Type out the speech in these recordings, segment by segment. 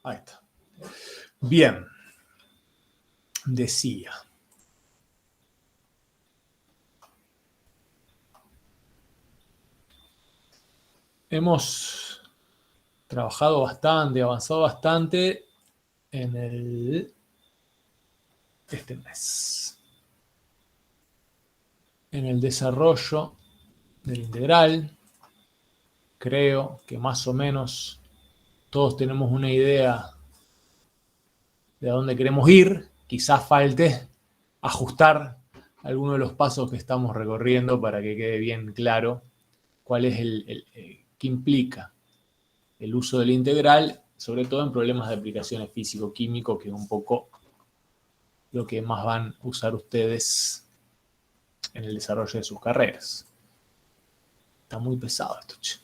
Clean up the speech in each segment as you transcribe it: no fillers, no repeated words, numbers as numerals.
Ahí está. Bien. Decía. Hemos trabajado bastante, avanzado bastante en este mes. En el desarrollo del integral. Creo que más o menos todos tenemos una idea de a dónde queremos ir. Quizás falte ajustar algunos de los pasos que estamos recorriendo para que quede bien claro cuál es qué implica el uso del integral, sobre todo en problemas de aplicaciones físico-químico, que es un poco lo que más van a usar ustedes en el desarrollo de sus carreras. Está muy pesado esto, che.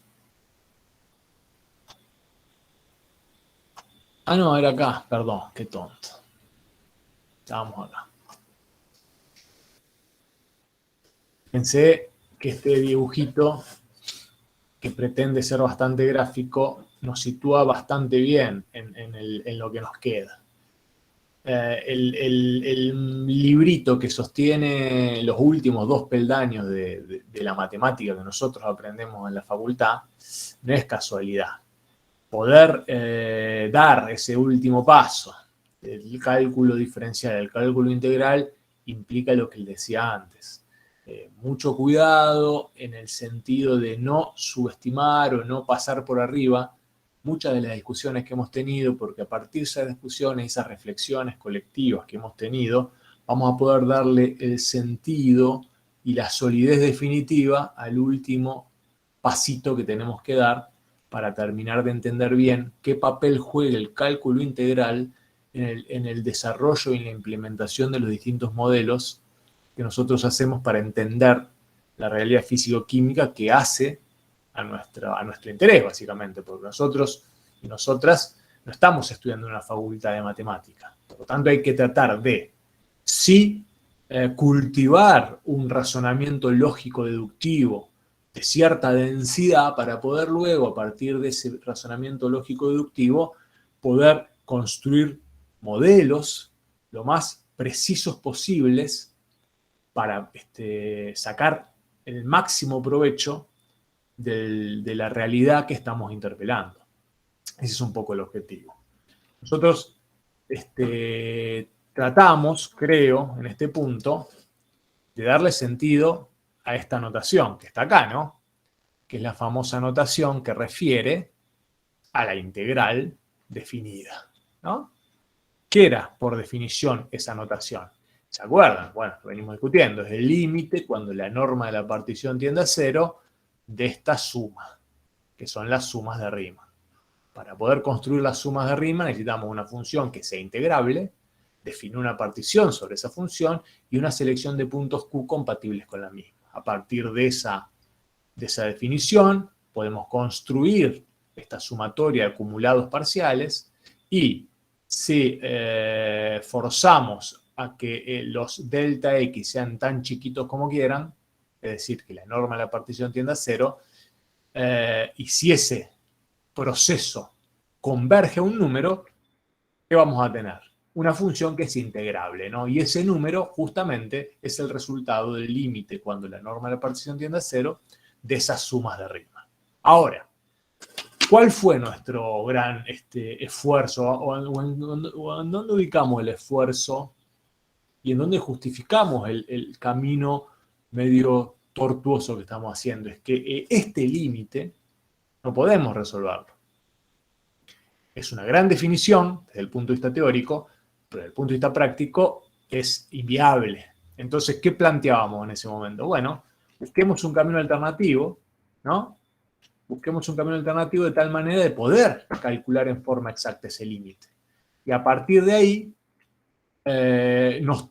Ah, no, era acá, perdón, qué tonto. Estábamos acá. Pensé que este dibujito, que pretende ser bastante gráfico, nos sitúa bastante bien en lo que nos queda. El librito que sostiene los últimos 2 peldaños de la matemática que nosotros aprendemos en la facultad no es casualidad. Poder dar ese último paso, el cálculo diferencial, el cálculo integral, implica lo que les decía antes. Mucho cuidado en el sentido de no subestimar o no pasar por arriba muchas de las discusiones que hemos tenido, porque a partir de esas discusiones, esas reflexiones colectivas que hemos tenido, vamos a poder darle el sentido y la solidez definitiva al último pasito que tenemos que dar para terminar de entender bien qué papel juega el cálculo integral en el desarrollo y la implementación de los distintos modelos que nosotros hacemos para entender la realidad físico-química que hace a nuestro interés, básicamente, porque nosotros y nosotras no estamos estudiando en una facultad de matemática. Por lo tanto, hay que tratar de sí cultivar un razonamiento lógico-deductivo de cierta densidad para poder luego, a partir de ese razonamiento lógico-deductivo, poder construir modelos lo más precisos posibles para sacar el máximo provecho de la realidad que estamos interpelando. Ese es un poco el objetivo. Nosotros tratamos, creo, en este punto, de darle sentido a esta notación que está acá, ¿no? Que es la famosa notación que refiere a la integral definida, ¿no? ¿Qué era, por definición, esa notación? ¿Se acuerdan? Bueno, lo venimos discutiendo. Es el límite cuando la norma de la partición tiende a 0 de esta suma, que son las sumas de Riemann. Para poder construir las sumas de Riemann necesitamos una función que sea integrable, definir una partición sobre esa función y una selección de puntos Q compatibles con la misma. A partir de esa definición podemos construir esta sumatoria de acumulados parciales y si forzamos a que los delta X sean tan chiquitos como quieran, es decir, que la norma de la partición tienda a 0, y si ese proceso converge a un número, ¿qué vamos a tener? Una función que es integrable, ¿no? Y ese número justamente es el resultado del límite cuando la norma de la partición tiende a 0 de esas sumas de Riemann. Ahora, ¿cuál fue nuestro gran esfuerzo? ¿O en dónde ubicamos el esfuerzo? ¿Y en dónde justificamos el camino medio tortuoso que estamos haciendo? Es que este límite no podemos resolverlo. Es una gran definición desde el punto de vista teórico, pero desde el punto de vista práctico es inviable. Entonces, ¿qué planteábamos en ese momento? Bueno, busquemos un camino alternativo, ¿no? Busquemos un camino alternativo de tal manera de poder calcular en forma exacta ese límite. Y a partir de ahí, nos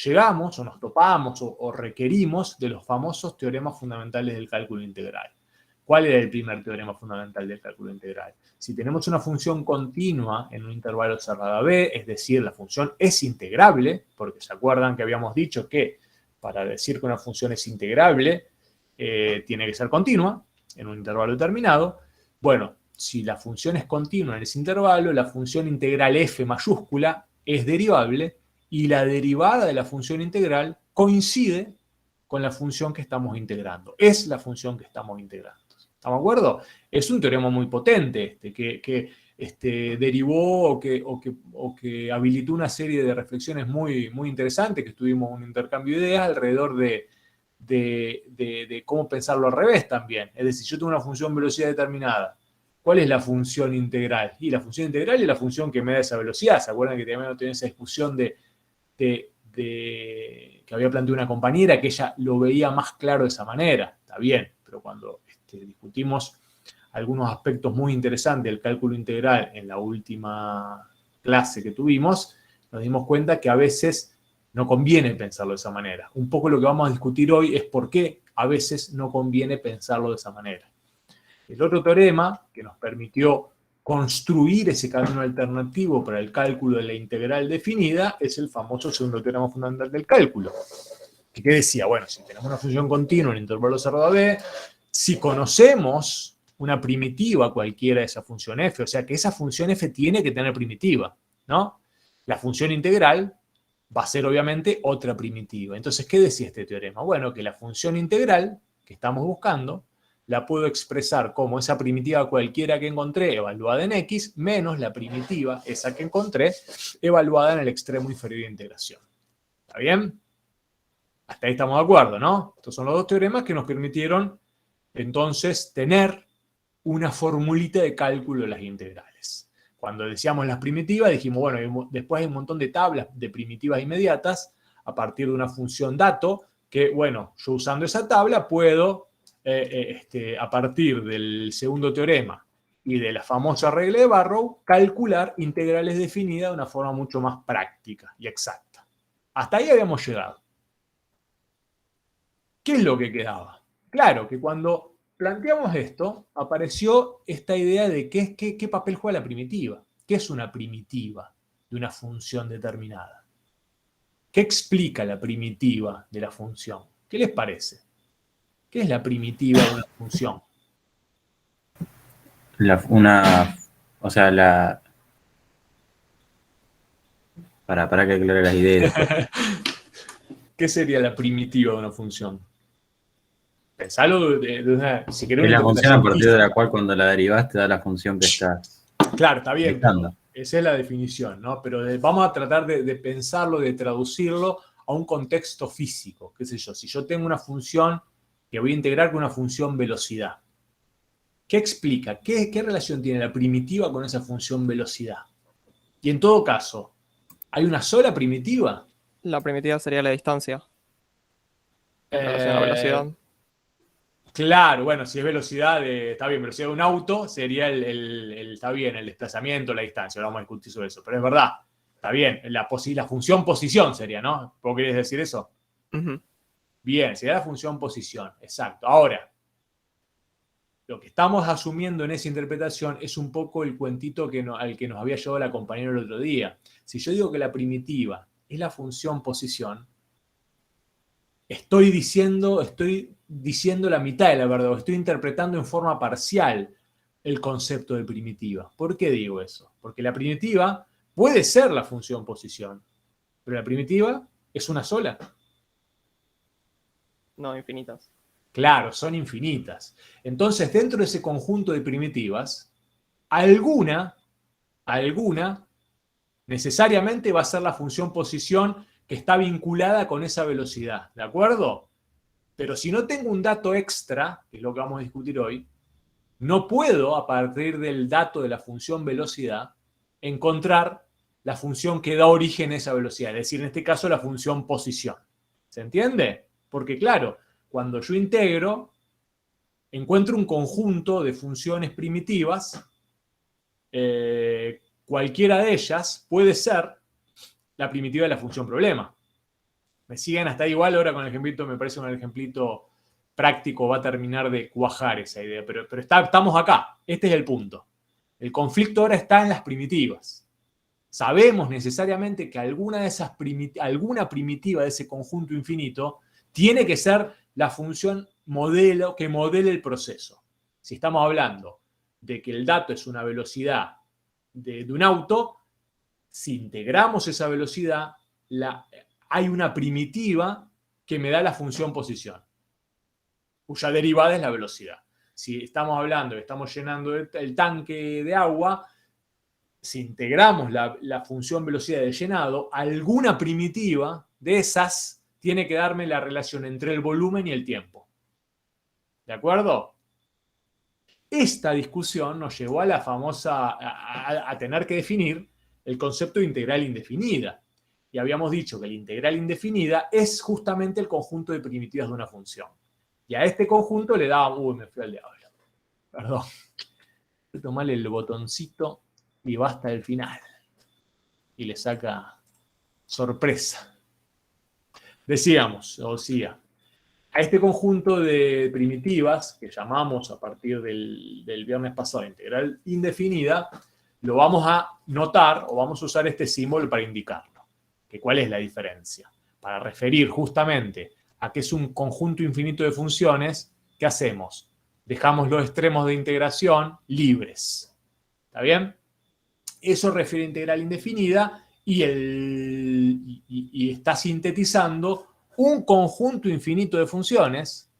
llegamos o nos topamos o requerimos de los famosos teoremas fundamentales del cálculo integral. ¿Cuál era el primer teorema fundamental del cálculo integral? Si tenemos una función continua en un intervalo cerrado a B, es decir, la función es integrable, porque se acuerdan que habíamos dicho que para decir que una función es integrable, tiene que ser continua en un intervalo determinado. Bueno, si la función es continua en ese intervalo, la función integral f mayúscula es derivable y la derivada de la función integral coincide con la función que estamos integrando. Es la función que estamos integrando. ¿Estamos de acuerdo? Es un teorema muy potente que derivó o que habilitó una serie de reflexiones muy, muy interesantes, que tuvimos un intercambio de ideas alrededor de cómo pensarlo al revés también. Es decir, yo tengo una función velocidad determinada. ¿Cuál es la función integral? Y la función integral es la función que me da esa velocidad. ¿Se acuerdan que también tenía esa discusión que había planteado una compañera, que ella lo veía más claro de esa manera? Está bien, pero cuando discutimos algunos aspectos muy interesantes del cálculo integral en la última clase que tuvimos, nos dimos cuenta que a veces no conviene pensarlo de esa manera. Un poco lo que vamos a discutir hoy es por qué a veces no conviene pensarlo de esa manera. El otro teorema que nos permitió construir ese camino alternativo para el cálculo de la integral definida es el famoso segundo teorema fundamental del cálculo. ¿Qué decía? Bueno, si tenemos una función continua en el intervalo cerrado a b, si conocemos una primitiva cualquiera de esa función f, o sea que esa función f tiene que tener primitiva, ¿no? La función integral va a ser obviamente otra primitiva. Entonces, ¿qué decía este teorema? Bueno, que la función integral que estamos buscando la puedo expresar como esa primitiva cualquiera que encontré evaluada en x menos la primitiva, esa que encontré, evaluada en el extremo inferior de integración. ¿Está bien? Hasta ahí estamos de acuerdo, ¿no? Estos son los dos teoremas que nos permitieron entonces tener una formulita de cálculo de las integrales. Cuando decíamos las primitivas, dijimos, bueno, después hay un montón de tablas de primitivas inmediatas a partir de una función dato, que, bueno, yo usando esa tabla puedo, a partir del segundo teorema y de la famosa regla de Barrow, calcular integrales definidas de una forma mucho más práctica y exacta. Hasta ahí habíamos llegado. ¿Qué es lo que quedaba? Claro que cuando planteamos esto, apareció esta idea de qué papel juega la primitiva. ¿Qué es una primitiva de una función determinada? ¿Qué explica la primitiva de la función? ¿Qué les parece? ¿Qué es la primitiva de una función? Para que aclare las ideas. ¿Qué sería la primitiva de una función? Pensalo si querés Es una la función a interpretación partir de física. la cual cuando la derivas te da la función que estás. Claro, está bien, dejando. pero esa es la definición, ¿no? Pero vamos a tratar de pensarlo, de traducirlo a un contexto físico. ¿Qué sé yo? Si yo tengo una función que voy a integrar con una función velocidad, ¿qué explica? ¿Qué relación tiene la primitiva con esa función velocidad? Y en todo caso, ¿hay una sola primitiva? La primitiva sería la distancia en relación a la velocidad. Claro, bueno, si es velocidad, está bien, velocidad de un auto sería está bien, el desplazamiento, la distancia, ahora vamos a discutir sobre eso, pero es verdad, está bien, la función posición sería, ¿no? ¿Vos querés decir eso? Uh-huh. Bien, sería la función posición, exacto. Ahora, lo que estamos asumiendo en esa interpretación es un poco el cuentito al que nos había llevado la compañera el otro día. Si yo digo que la primitiva es la función posición, estoy diciendo la mitad de la verdad, o estoy interpretando en forma parcial el concepto de primitiva. ¿Por qué digo eso? Porque la primitiva puede ser la función posición, pero la primitiva es una sola. No, infinitas. Claro, son infinitas. Entonces, dentro de ese conjunto de primitivas, alguna necesariamente va a ser la función posición que está vinculada con esa velocidad, ¿de acuerdo? Pero si no tengo un dato extra, que es lo que vamos a discutir hoy, no puedo, a partir del dato de la función velocidad, encontrar la función que da origen a esa velocidad, es decir, en este caso la función posición. ¿Se entiende? Porque claro, cuando yo integro, encuentro un conjunto de funciones primitivas, cualquiera de ellas puede ser la primitiva de la función problema. ¿Me siguen hasta ahí? Igual ahora con el ejemplito, me parece un ejemplito práctico, va a terminar de cuajar esa idea, pero estamos acá, este es el punto. El conflicto ahora está en las primitivas. Sabemos necesariamente que alguna primitiva de ese conjunto infinito tiene que ser la función modelo que modele el proceso. Si estamos hablando de que el dato es una velocidad de un auto, si integramos esa velocidad, hay una primitiva que me da la función posición, cuya derivada es la velocidad. Si estamos hablando, estamos llenando el tanque de agua, si integramos la función velocidad de llenado, alguna primitiva de esas tiene que darme la relación entre el volumen y el tiempo. ¿De acuerdo? Esta discusión nos llevó a la famosa, a tener que definir el concepto de integral indefinida. Y habíamos dicho que la integral indefinida es justamente el conjunto de primitivas de una función. Y a este conjunto le daba, me fui al diablo. Perdón. Voy a tomarle el botoncito y va hasta el final. Y le saca sorpresa. Decíamos, a este conjunto de primitivas, que llamamos a partir del viernes pasado integral indefinida, lo vamos a notar o vamos a usar este símbolo para indicarlo. ¿Cuál es la diferencia? Para referir justamente a que es un conjunto infinito de funciones, ¿qué hacemos? Dejamos los extremos de integración libres. ¿Está bien? Eso refiere a integral indefinida y está sintetizando un conjunto infinito de funciones,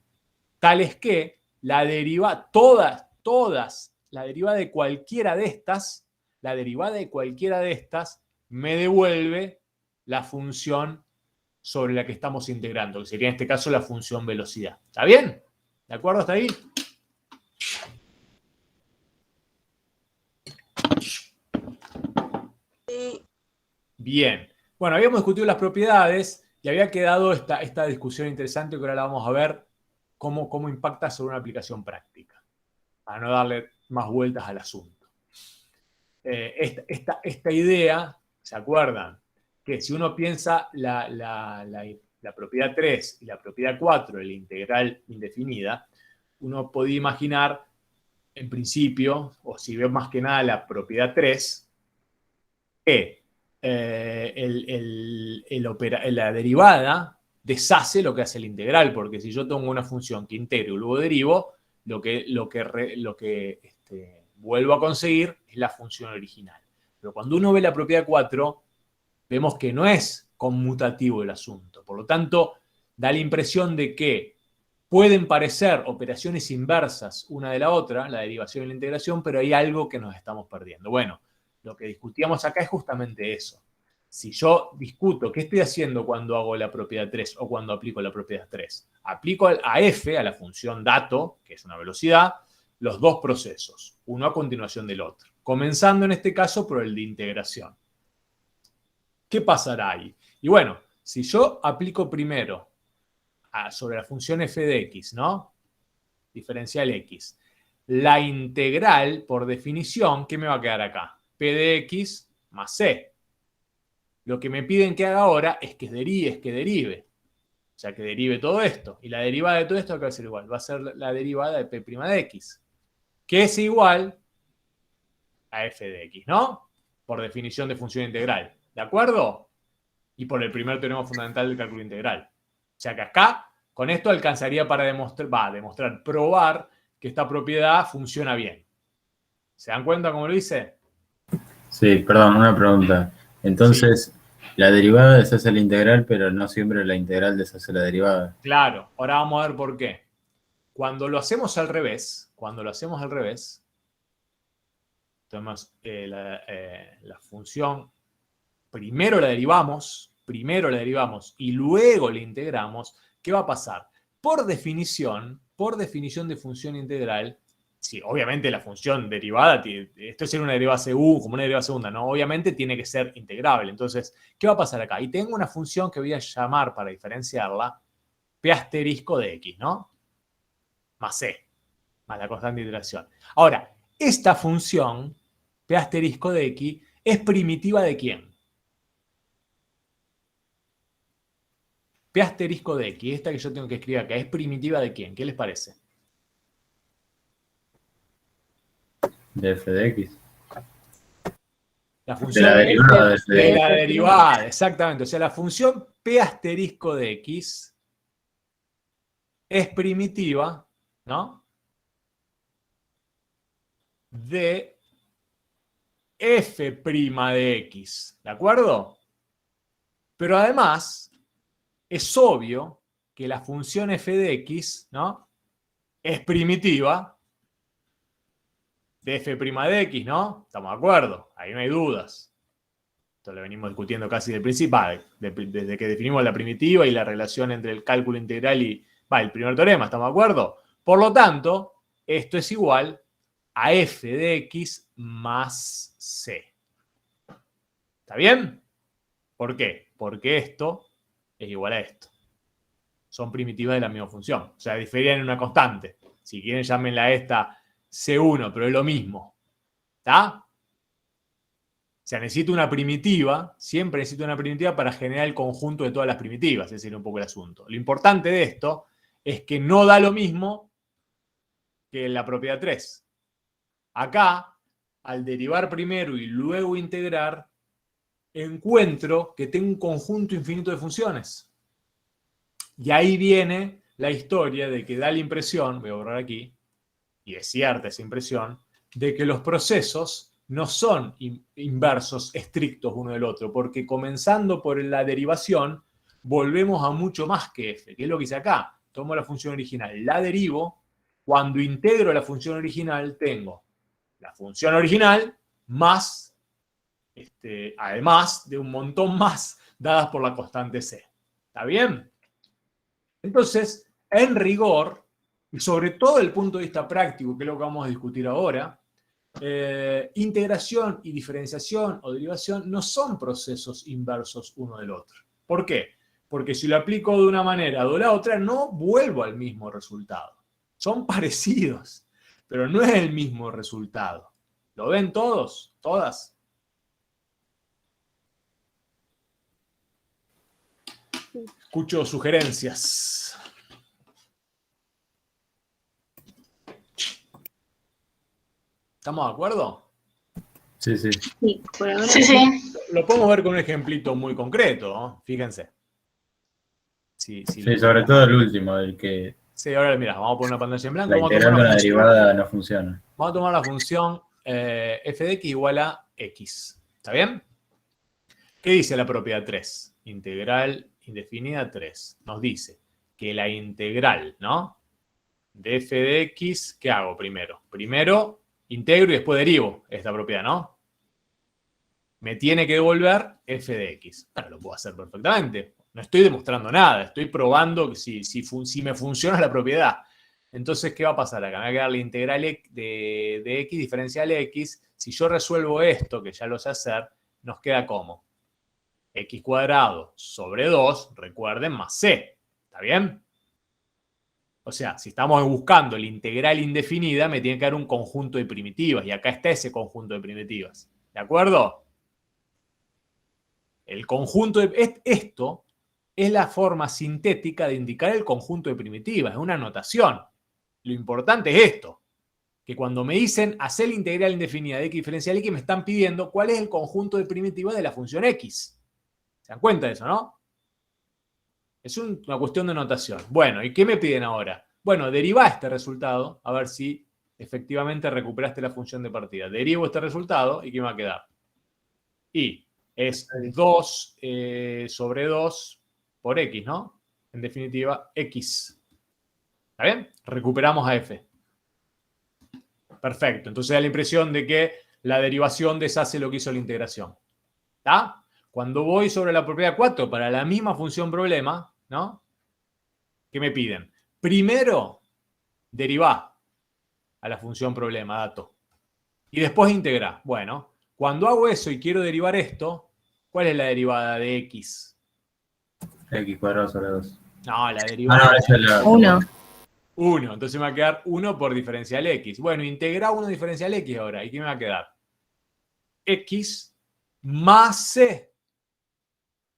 tales que la derivada, la derivada de cualquiera de estas, me devuelve la función sobre la que estamos integrando, que sería en este caso la función velocidad. ¿Está bien? ¿De acuerdo hasta ahí? Bien. Bueno, habíamos discutido las propiedades y había quedado esta discusión interesante que ahora la vamos a ver cómo impacta sobre una aplicación práctica, para no darle más vueltas al asunto. Esta idea, ¿se acuerdan? Que si uno piensa la propiedad 3 y la propiedad 4 de la integral indefinida, uno podía imaginar, en principio, o si ve más que nada la propiedad 3, que la derivada deshace lo que hace el integral, porque si yo tengo una función que integro y luego derivo, lo que vuelvo a conseguir es la función original. Pero cuando uno ve la propiedad 4, vemos que no es conmutativo el asunto. Por lo tanto, da la impresión de que pueden parecer operaciones inversas una de la otra, la derivación y la integración, pero hay algo que nos estamos perdiendo. Bueno, lo que discutíamos acá es justamente eso. Si yo discuto qué estoy haciendo cuando hago la propiedad 3 o cuando aplico la propiedad 3, aplico a f, a la función dato, que es una velocidad, los dos procesos, uno a continuación del otro, comenzando en este caso por el de integración. ¿Qué pasará ahí? Y bueno, si yo aplico primero sobre la función f de x, ¿no? Diferencial x, la integral, por definición, ¿qué me va a quedar acá? P de x más c. Lo que me piden que haga ahora es que derive. O sea, que derive todo esto. Y la derivada de todo esto va a ser igual. Va a ser la derivada de P' de X. Que es igual a f de x, ¿no? Por definición de función integral. ¿De acuerdo? Y por el primer teorema fundamental del cálculo integral. O sea que acá, con esto alcanzaría para probar que esta propiedad funciona bien. ¿Se dan cuenta cómo lo hice? Sí, perdón, una pregunta. Entonces, la derivada deshace la integral, pero no siempre la integral deshace la derivada. Claro, ahora vamos a ver por qué. Cuando lo hacemos al revés, tomamos la función, primero la derivamos y luego la integramos, ¿qué va a pasar? Por definición de función integral, sí, obviamente la función derivada, esto es una derivada como una derivada segunda, ¿no? Obviamente tiene que ser integrable. Entonces, ¿qué va a pasar acá? Y tengo una función que voy a llamar para diferenciarla P asterisco de X, ¿no? Más C, más la constante de iteración. Ahora, esta función, P asterisco de X, ¿es primitiva de quién? P asterisco de X, esta que yo tengo que escribir acá, ¿es primitiva de quién? ¿Qué les parece? De f de x. La función de la derivada de f de de x. la derivada, exactamente. O sea, la función P asterisco de X es primitiva, ¿no? de f' de x, ¿de acuerdo? Pero además, es obvio que la función f de x, ¿no?, es primitiva de f' de x, ¿no? ¿Estamos de acuerdo? Ahí no hay dudas. Esto lo venimos discutiendo casi del principio, desde que definimos la primitiva y la relación entre el cálculo integral y el primer teorema, ¿estamos de acuerdo? Por lo tanto, esto es igual a f de x más c. ¿Está bien? ¿Por qué? Porque esto es igual a esto. Son primitivas de la misma función. O sea, diferían en una constante. Si quieren, llámenla a esta C1, pero es lo mismo. ¿Está? O sea, necesito una primitiva, siempre necesito una primitiva para generar el conjunto de todas las primitivas, ese sería un poco el asunto. Lo importante de esto es que no da lo mismo que la propiedad 3. Acá, al derivar primero y luego integrar, encuentro que tengo un conjunto infinito de funciones. Y ahí viene la historia de que da la impresión, voy a borrar aquí, y es cierta esa impresión, de que los procesos no son inversos estrictos uno del otro, porque comenzando por la derivación, volvemos a mucho más que f, que es lo que hice acá. Tomo la función original, la derivo, cuando integro la función original, tengo la función original más, además de un montón más dadas por la constante c. ¿Está bien? Entonces, en rigor, y sobre todo desde el punto de vista práctico, que es lo que vamos a discutir ahora, integración y diferenciación o derivación no son procesos inversos uno del otro. ¿Por qué? Porque si lo aplico de una manera o de la otra, no vuelvo al mismo resultado. Son parecidos, pero no es el mismo resultado. ¿Lo ven todos? ¿Todas? Escucho sugerencias. ¿Estamos de acuerdo? Sí, sí. Sí, por ahora Sí, sí. Lo podemos ver con un ejemplito muy concreto, ¿no? Fíjense. Sí, Sí, sobre todo el último, el que Sí, ahora mira, vamos a poner una pantalla en blanco. la Vamos a integral tomar de una una función, derivada no funciona. vamos a tomar la función f de x igual a x. ¿Está bien? ¿Qué dice la propiedad 3? Integral indefinida 3. Nos dice que la integral, ¿no?, de f de x, ¿qué hago primero? Primero integro y después derivo esta propiedad, ¿no? Me tiene que devolver f de x. Bueno, lo puedo hacer perfectamente. No estoy demostrando nada, estoy probando que si me funciona la propiedad. Entonces, ¿qué va a pasar acá? Me va a quedar la integral de x diferencial x. Si yo resuelvo esto, que ya lo sé hacer, nos queda como x cuadrado sobre 2, recuerden, más c. ¿Está bien? O sea, si estamos buscando la integral indefinida, me tiene que dar un conjunto de primitivas. Y acá está ese conjunto de primitivas. ¿De acuerdo? El conjunto de... Esto es la forma sintética de indicar el conjunto de primitivas. Es una notación. Lo importante es esto. Que cuando me dicen hacer la integral indefinida de x diferencial x, me están pidiendo cuál es el conjunto de primitivas de la función x. ¿Se dan cuenta de eso, no? Es una cuestión de notación. Bueno, ¿y qué me piden ahora? Bueno, deriva este resultado, a ver si efectivamente recuperaste la función de partida. Derivo este resultado, ¿y qué me va a quedar? Y es 2 sobre 2 por x, ¿no? En definitiva, x. ¿Está bien? Recuperamos a f. Perfecto. Entonces da la impresión de que la derivación deshace lo que hizo la integración. ¿Está? Cuando voy sobre la propiedad 4 para la misma función problema, ¿no?, ¿qué me piden? Primero, derivar a la función problema, dato. Y después integrar. Bueno, cuando hago eso y quiero derivar esto, ¿cuál es la derivada de x? X cuadrado sobre 2. No, la derivada... No, esa es la... 1. 1. Entonces me va a quedar 1 por diferencial x. Bueno, integra 1 diferencial x ahora. ¿Y qué me va a quedar? X más c.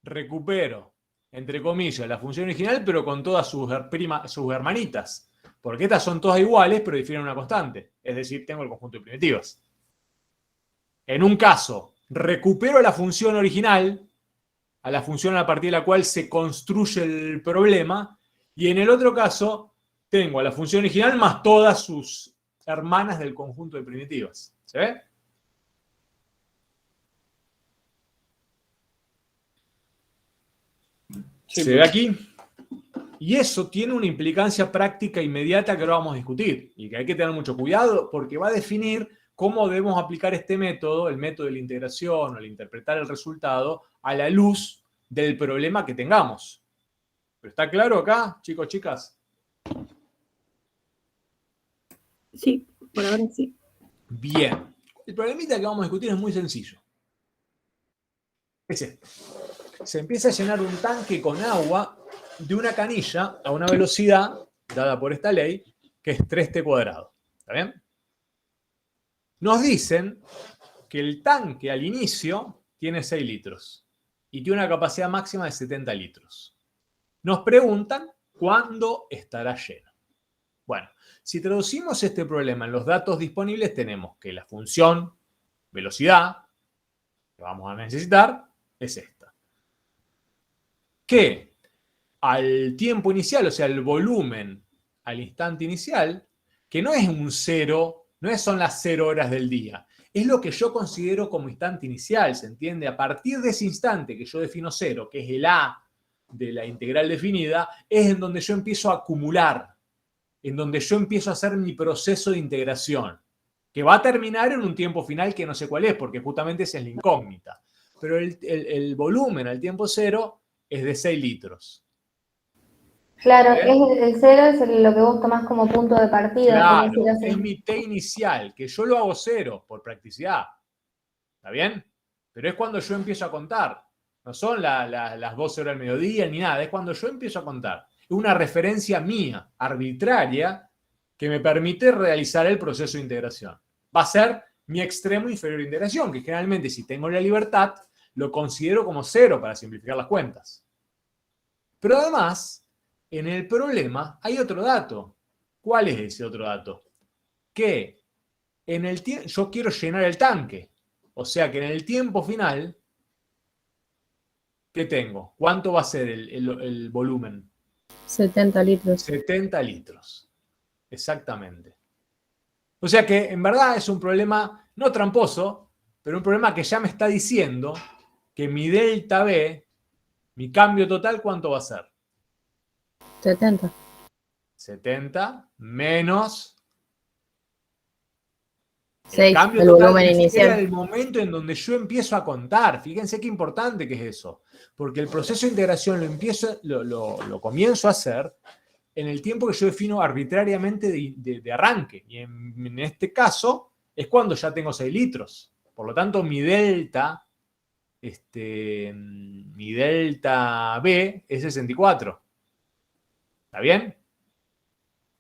Recupero, entre comillas, la función original, pero con todas sus hermanitas. Porque estas son todas iguales, pero difieren una constante. Es decir, tengo el conjunto de primitivas. En un caso, recupero la función original, a la función a partir de la cual se construye el problema, y en el otro caso, tengo a la función original más todas sus hermanas del conjunto de primitivas. ¿Se ve? Sí, ¿Se ve aquí? Y eso tiene una implicancia práctica inmediata que ahora vamos a discutir y que hay que tener mucho cuidado porque va a definir cómo debemos aplicar este método, el método de la integración o el interpretar el resultado a la luz del problema que tengamos. ¿Pero está claro acá, chicos, chicas? Sí, por ahora sí. Bien. El problemita que vamos a discutir es muy sencillo. Es este. Se empieza a llenar un tanque con agua de una canilla a una velocidad dada por esta ley, que es 3t². ¿Está bien? Nos dicen que el tanque al inicio tiene 6 litros y tiene una capacidad máxima de 70 litros. Nos preguntan cuándo estará lleno. Bueno, si traducimos este problema en los datos disponibles, tenemos que la función velocidad que vamos a necesitar es esta. Que al tiempo inicial, o sea, el volumen al instante inicial, que no es un cero, no son las 0 horas del día, es lo que yo considero como instante inicial, ¿se entiende? A partir de ese instante que yo defino 0, que es el A de la integral definida, es en donde yo empiezo a acumular, en donde yo empiezo a hacer mi proceso de integración, que va a terminar en un tiempo final que no sé cuál es, porque justamente esa es la incógnita. Pero el volumen al tiempo 0 es de 6 litros. Claro, el cero es lo que vos tomás como punto de partida. Claro, por decirlo así. es mi T inicial, que yo lo hago 0 por practicidad. ¿Está bien? Pero es cuando yo empiezo a contar. No son las 12 horas del mediodía ni nada, es cuando yo empiezo a contar. Es una referencia mía, arbitraria, que me permite realizar el proceso de integración. Va a ser mi extremo inferior de integración, que generalmente si tengo la libertad, lo considero como 0 para simplificar las cuentas. Pero además, en el problema hay otro dato. ¿Cuál es ese otro dato? Que yo quiero llenar el tanque. O sea que en el tiempo final, ¿qué tengo? ¿Cuánto va a ser el volumen? 70 litros. 70 litros. Exactamente. O sea que en verdad es un problema no tramposo, pero un problema que ya me está diciendo que mi delta B, mi cambio total, ¿cuánto va a ser? 70. 70 menos 6, cambio el total volumen ni siquiera inicial. el momento en donde yo empiezo a contar. Fíjense qué importante que es eso. Porque el proceso de integración lo comienzo a hacer en el tiempo que yo defino arbitrariamente de arranque. Y en este caso es cuando ya tengo 6 litros. Por lo tanto, mi delta B es 64. ¿Está bien?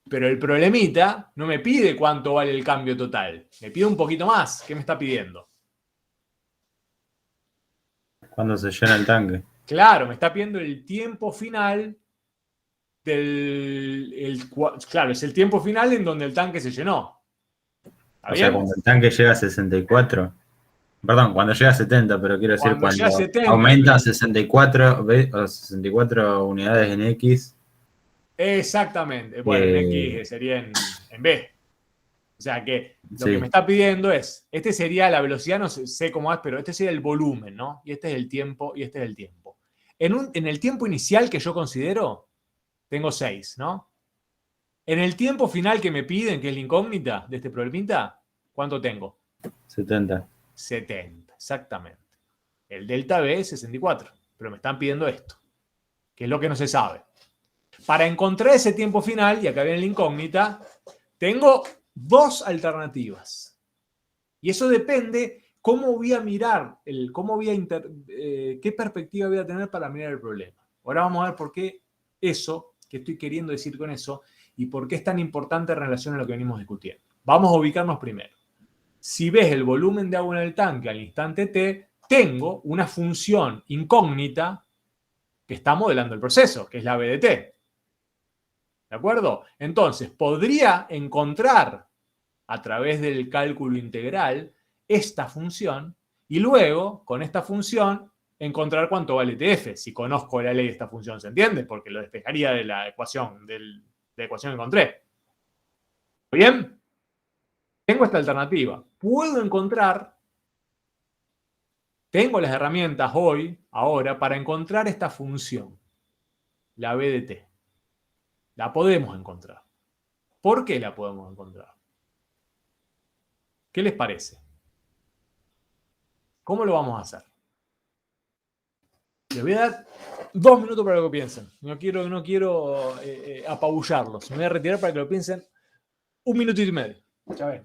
Pero el problemita no me pide cuánto vale el cambio total. Me pide un poquito más. ¿Qué me está pidiendo? Cuando se llena el tanque. Claro, me está pidiendo el tiempo final claro, es el tiempo final en donde el tanque se llenó. ¿Está O bien? sea, cuando el tanque llega a 64. Perdón, cuando llega a 70, pero quiero decir Cuando llega a 70, aumenta a 64, o 64 unidades en X. Exactamente. Bueno, en X sería en B. O sea que lo Sí. que me está pidiendo es, este sería la velocidad, no sé cómo es, pero este sería el volumen, ¿no? Y este es el tiempo, y este es el tiempo. En el tiempo inicial que yo considero, tengo 6, ¿no? En el tiempo final que me piden, que es la incógnita de este problemita, ¿cuánto tengo? 70. 70, exactamente. El delta B es 64, pero me están pidiendo esto, que es lo que no se sabe. Para encontrar ese tiempo final, y acá viene la incógnita, tengo 2 alternativas. Y eso depende cómo voy a mirar, qué perspectiva voy a tener para mirar el problema. Ahora vamos a ver por qué eso, que estoy queriendo decir con eso, y por qué es tan importante en relación a lo que venimos discutiendo. Vamos a ubicarnos primero. Si ves el volumen de agua en el tanque al instante t, tengo una función incógnita que está modelando el proceso, que es la b de t. ¿De acuerdo? Entonces, podría encontrar a través del cálculo integral esta función y luego, con esta función, encontrar cuánto vale TF, si conozco la ley de esta función, ¿se entiende? Porque lo despejaría de la ecuación, de la ecuación que encontré. ¿Bien? tengo esta alternativa. Puedo encontrar, tengo las herramientas hoy, ahora, para encontrar esta función, la b de t. La podemos encontrar. ¿Por qué la podemos encontrar? ¿Qué les parece? ¿Cómo lo vamos a hacer? Les voy a dar 2 minutos para que lo piensen. No quiero apabullarlos. Me voy a retirar para que lo piensen 1 minutito y medio. Ya ven.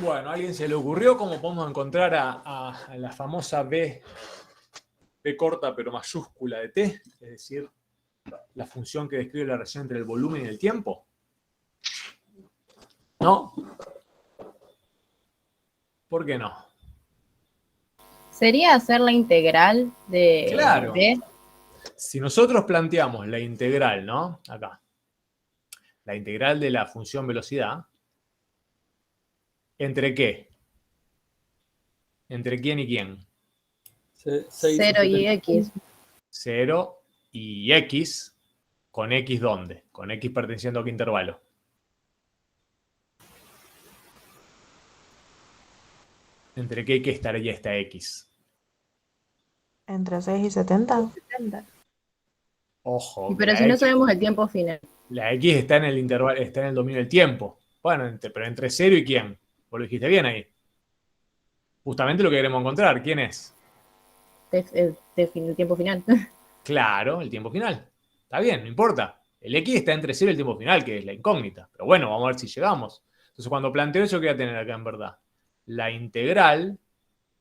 Bueno, ¿a alguien se le ocurrió cómo podemos encontrar a la famosa B corta pero mayúscula de t? Es decir, la función que describe la relación entre el volumen y el tiempo. ¿No? ¿Por qué no? ¿Sería hacer la integral de Claro. B? Si nosotros planteamos la integral, ¿no? Acá. La integral de la función velocidad. ¿Entre qué? ¿Entre quién y quién? 0 y X. 0 y X. ¿Con X dónde? Con X perteneciendo a qué intervalo. ¿Entre qué y qué estaría esta X? Entre 6 y 70. 70. Ojo. Pero la si no X, sabemos el tiempo final. la X está en el intervalo, está en el dominio del tiempo. Bueno, pero entre 0 y quién. Vos lo dijiste bien ahí. Justamente lo que queremos encontrar. ¿Quién es? El tiempo final. Claro, el tiempo final. Está bien, no importa. El X está entre 0 y el tiempo final, que es la incógnita. Pero bueno, vamos a ver si llegamos. Entonces, cuando planteo eso, ¿qué voy a tener acá en verdad? La integral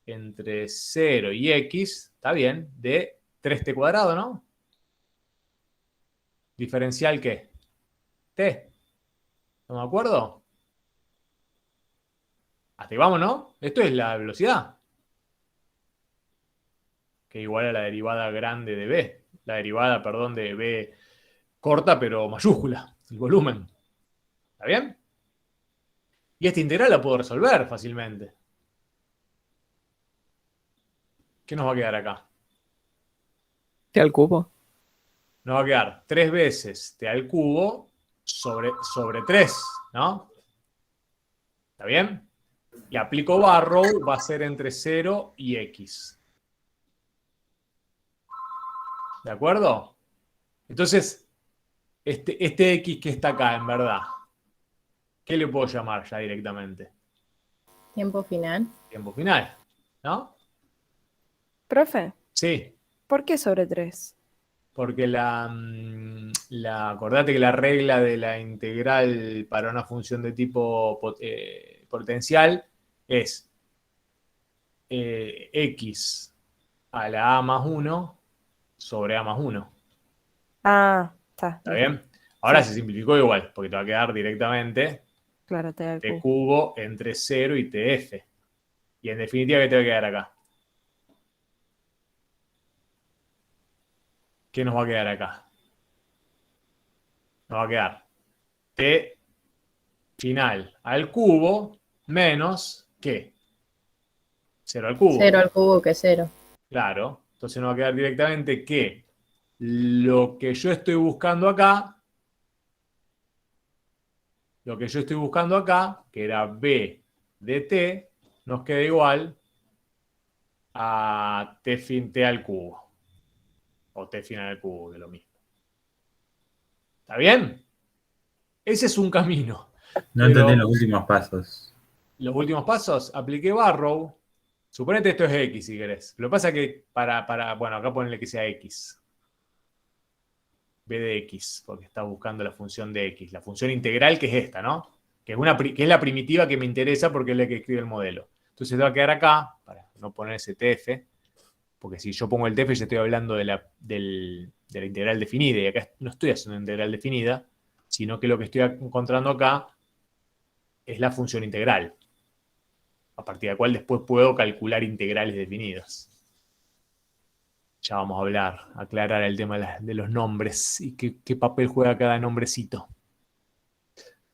entre 0 y X, está bien, de 3t cuadrado, ¿no? ¿Diferencial qué? T. ¿Estamos de acuerdo? Hasta ahí vamos, ¿no? Esto es la velocidad. Que igual a la derivada grande de B. La derivada, perdón, de B corta, pero mayúscula. El volumen. ¿Está bien? Y esta integral la puedo resolver fácilmente. ¿Qué nos va a quedar acá? T al cubo. Nos va a quedar 3 veces t al cubo sobre 3, ¿no? ¿Está bien? Y aplico Barrow, va a ser entre 0 y X. ¿De acuerdo? Entonces, este X que está acá, en verdad, ¿qué le puedo llamar ya directamente? Tiempo final. Tiempo final, ¿no? Profe, Sí, ¿por qué sobre 3? porque acordate que la regla de la integral para una función de tipo potencial es X a la A más 1 sobre A más 1. Ah, está. ¿Está bien? Ahora Sí. se simplificó igual, porque te va a quedar directamente Claro, T al t cubo. cubo entre 0 y tf. Y en definitiva, ¿qué te va a quedar acá? ¿Qué nos va a quedar acá? Nos va a quedar t final al cubo menos, ¿qué? 0 al cubo. 0 al cubo que 0. Claro. Entonces nos va a quedar directamente que lo que yo estoy buscando acá, que era b de t, nos queda igual a t fin t al cubo. O t final al cubo, que es lo mismo. ¿Está bien? Ese es un camino. No entendí los últimos pasos. Los últimos pasos, apliqué Barrow. Suponete esto es X si querés. Lo que pasa es que bueno, acá ponele que sea X. B de X, porque está buscando la función de X. La función integral que es esta, ¿no? Que es la primitiva que me interesa porque es la que escribe el modelo. Entonces te va a quedar acá, para no poner ese TF, porque si yo pongo el TF ya estoy hablando de la integral definida, y acá no estoy haciendo una integral definida, sino que lo que estoy encontrando acá es la función integral, a partir de la cual después puedo calcular integrales definidas. Ya vamos a hablar, aclarar el tema de los nombres y qué papel juega cada nombrecito.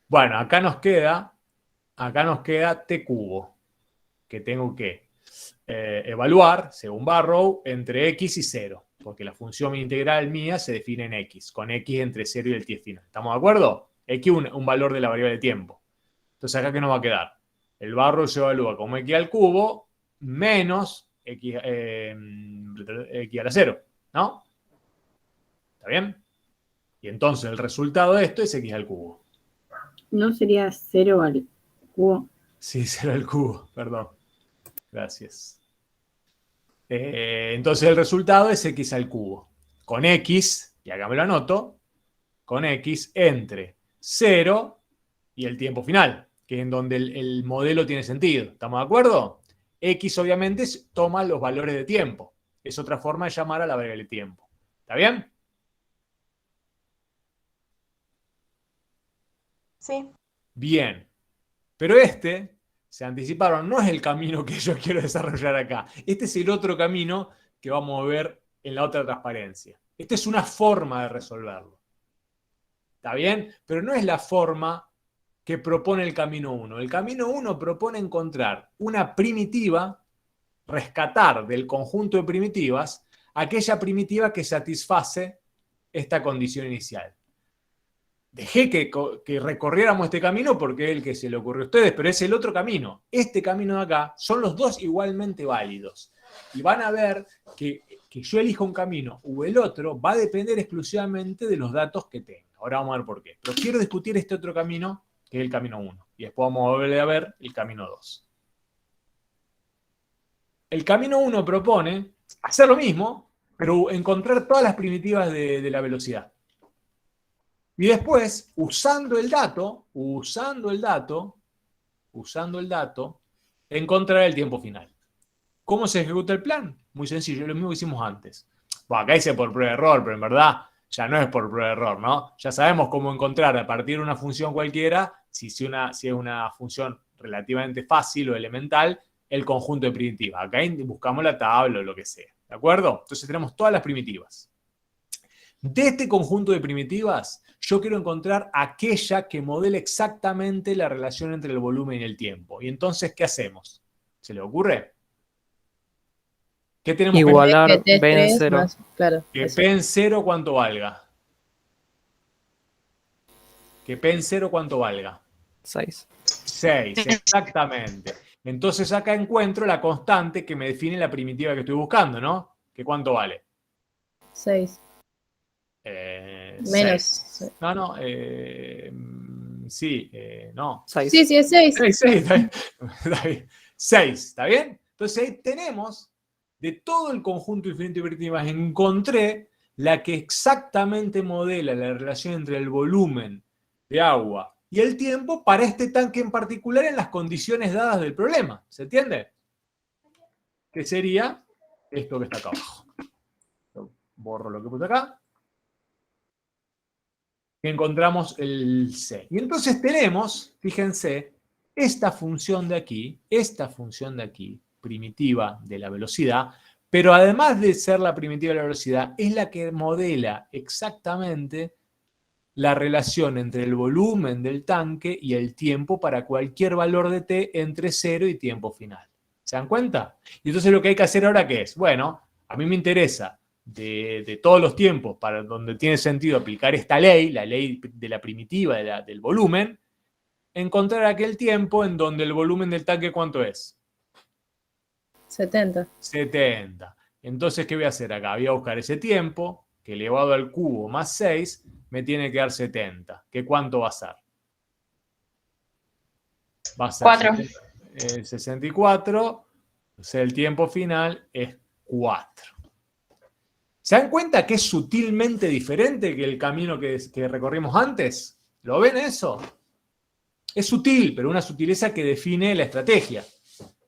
Bueno, acá nos queda t cubo, que tengo que evaluar, según Barrow, entre x y 0, porque la función integral mía se define en x, con x entre 0 y el 10 final. ¿Estamos de acuerdo? X un valor de la variable de tiempo. Entonces, ¿acá qué nos va a quedar? El Barrow se evalúa como x al cubo menos x a la 0, ¿no? ¿Está bien? Y entonces el resultado de esto es x al cubo. ¿No sería 0 al cubo? Sí, 0 al cubo, perdón. Gracias. Entonces el resultado es x al cubo. Con x, y acá me lo anoto, con x entre 0 y el tiempo final, que es en donde el modelo tiene sentido. ¿Estamos de acuerdo? X obviamente toma los valores de tiempo. Es otra forma de llamar a la variable de tiempo. ¿Está bien? Sí. Bien. Pero se anticiparon, no es el camino que yo quiero desarrollar acá. Este es el otro camino que vamos a ver en la otra transparencia. Esta es una forma de resolverlo. ¿Está bien? Pero no es la forma que propone el camino 1. El camino 1 propone encontrar una primitiva, rescatar del conjunto de primitivas aquella primitiva que satisface esta condición inicial. Dejé que recorriéramos este camino porque es el que se le ocurrió a ustedes, pero es el otro camino. Este camino de acá son los dos igualmente válidos. Y van a ver que yo elijo un camino o el otro va a depender exclusivamente de los datos que tenga. Ahora vamos a ver por qué. Pero quiero discutir este otro camino, que es el camino 1. Y después vamos a volver a ver el camino 2. El camino 1 propone hacer lo mismo, pero encontrar todas las primitivas de la velocidad. Y después, usando el dato, encontrar el tiempo final. ¿Cómo se ejecuta el plan? Muy sencillo, lo mismo que hicimos antes. Bueno, acá hice por prueba de error, pero en verdad ya no es por prueba de error, ¿no? Ya sabemos cómo encontrar a partir de una función cualquiera, si es una función relativamente fácil o elemental, el conjunto de primitivas. Acá buscamos la tabla o lo que sea, ¿de acuerdo? Entonces tenemos todas las primitivas. De este conjunto de primitivas, yo quiero encontrar aquella que modele exactamente la relación entre el volumen y el tiempo. Y entonces, ¿qué hacemos? ¿Se le ocurre? ¿Qué tenemos Igualar Que B en T3 0. más, claro, que eso. P en 0 cuánto valga? Que P en 0 cuánto valga? 6. 6, exactamente. Entonces acá encuentro la constante que me define la primitiva que estoy buscando, ¿no? ¿Que cuánto vale? 6. Menos. 6. No, sí, no. 6. Sí, es 6. 6, está bien. 6, ¿está bien? Entonces ahí tenemos, de todo el conjunto infinito de primitivas, encontré la que exactamente modela la relación entre el volumen de agua y el tiempo para este tanque en particular en las condiciones dadas del problema. ¿Se entiende? Que sería esto que está acá abajo. Borro lo que puse acá. Que encontramos el C. Y entonces tenemos, fíjense, esta función de aquí, primitiva de la velocidad, pero además de ser la primitiva de la velocidad, es la que modela exactamente la relación entre el volumen del tanque y el tiempo para cualquier valor de t entre 0 y tiempo final. ¿Se dan cuenta? Y entonces lo que hay que hacer ahora, ¿qué es? Bueno, a mí me interesa de todos los tiempos para donde tiene sentido aplicar esta ley, la ley de la primitiva del volumen, encontrar aquel tiempo en donde el volumen del tanque, ¿cuánto es? 70. 70. Entonces, ¿qué voy a hacer acá? Voy a buscar ese tiempo, que elevado al cubo más 6, me tiene que dar 70. ¿Qué cuánto va a ser? va a ser 4. 64, o sea, el tiempo final es 4. ¿Se dan cuenta que es sutilmente diferente que el camino que recorrimos antes? ¿Lo ven eso? Es sutil, pero una sutileza que define la estrategia.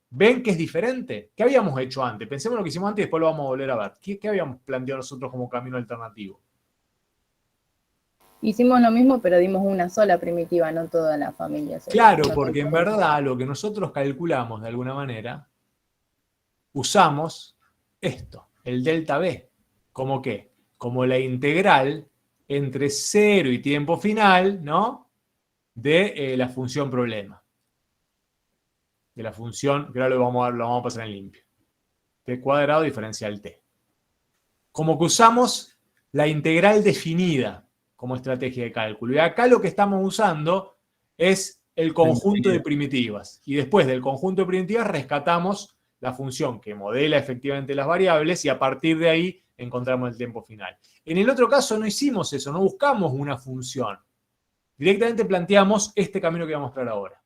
¿Ven que es diferente? ¿Qué habíamos hecho antes? Pensemos lo que hicimos antes y después lo vamos a volver a ver. ¿Qué habíamos planteado nosotros como camino alternativo? Hicimos lo mismo, pero dimos una sola primitiva, no toda la familia. Claro, porque en verdad lo que nosotros calculamos de alguna manera, usamos esto, el delta B. ¿Cómo qué? Como la integral entre 0 y tiempo final, ¿no? De la función problema. De la función, que ahora lo vamos a pasar en limpio. T cuadrado diferencial T. Como que usamos la integral definida como estrategia de cálculo. Y acá lo que estamos usando es el conjunto de primitivas. Y después del conjunto de primitivas rescatamos la función que modela efectivamente las variables y a partir de ahí encontramos el tiempo final. En el otro caso no hicimos eso, no buscamos una función. Directamente planteamos este camino que vamos a mostrar ahora.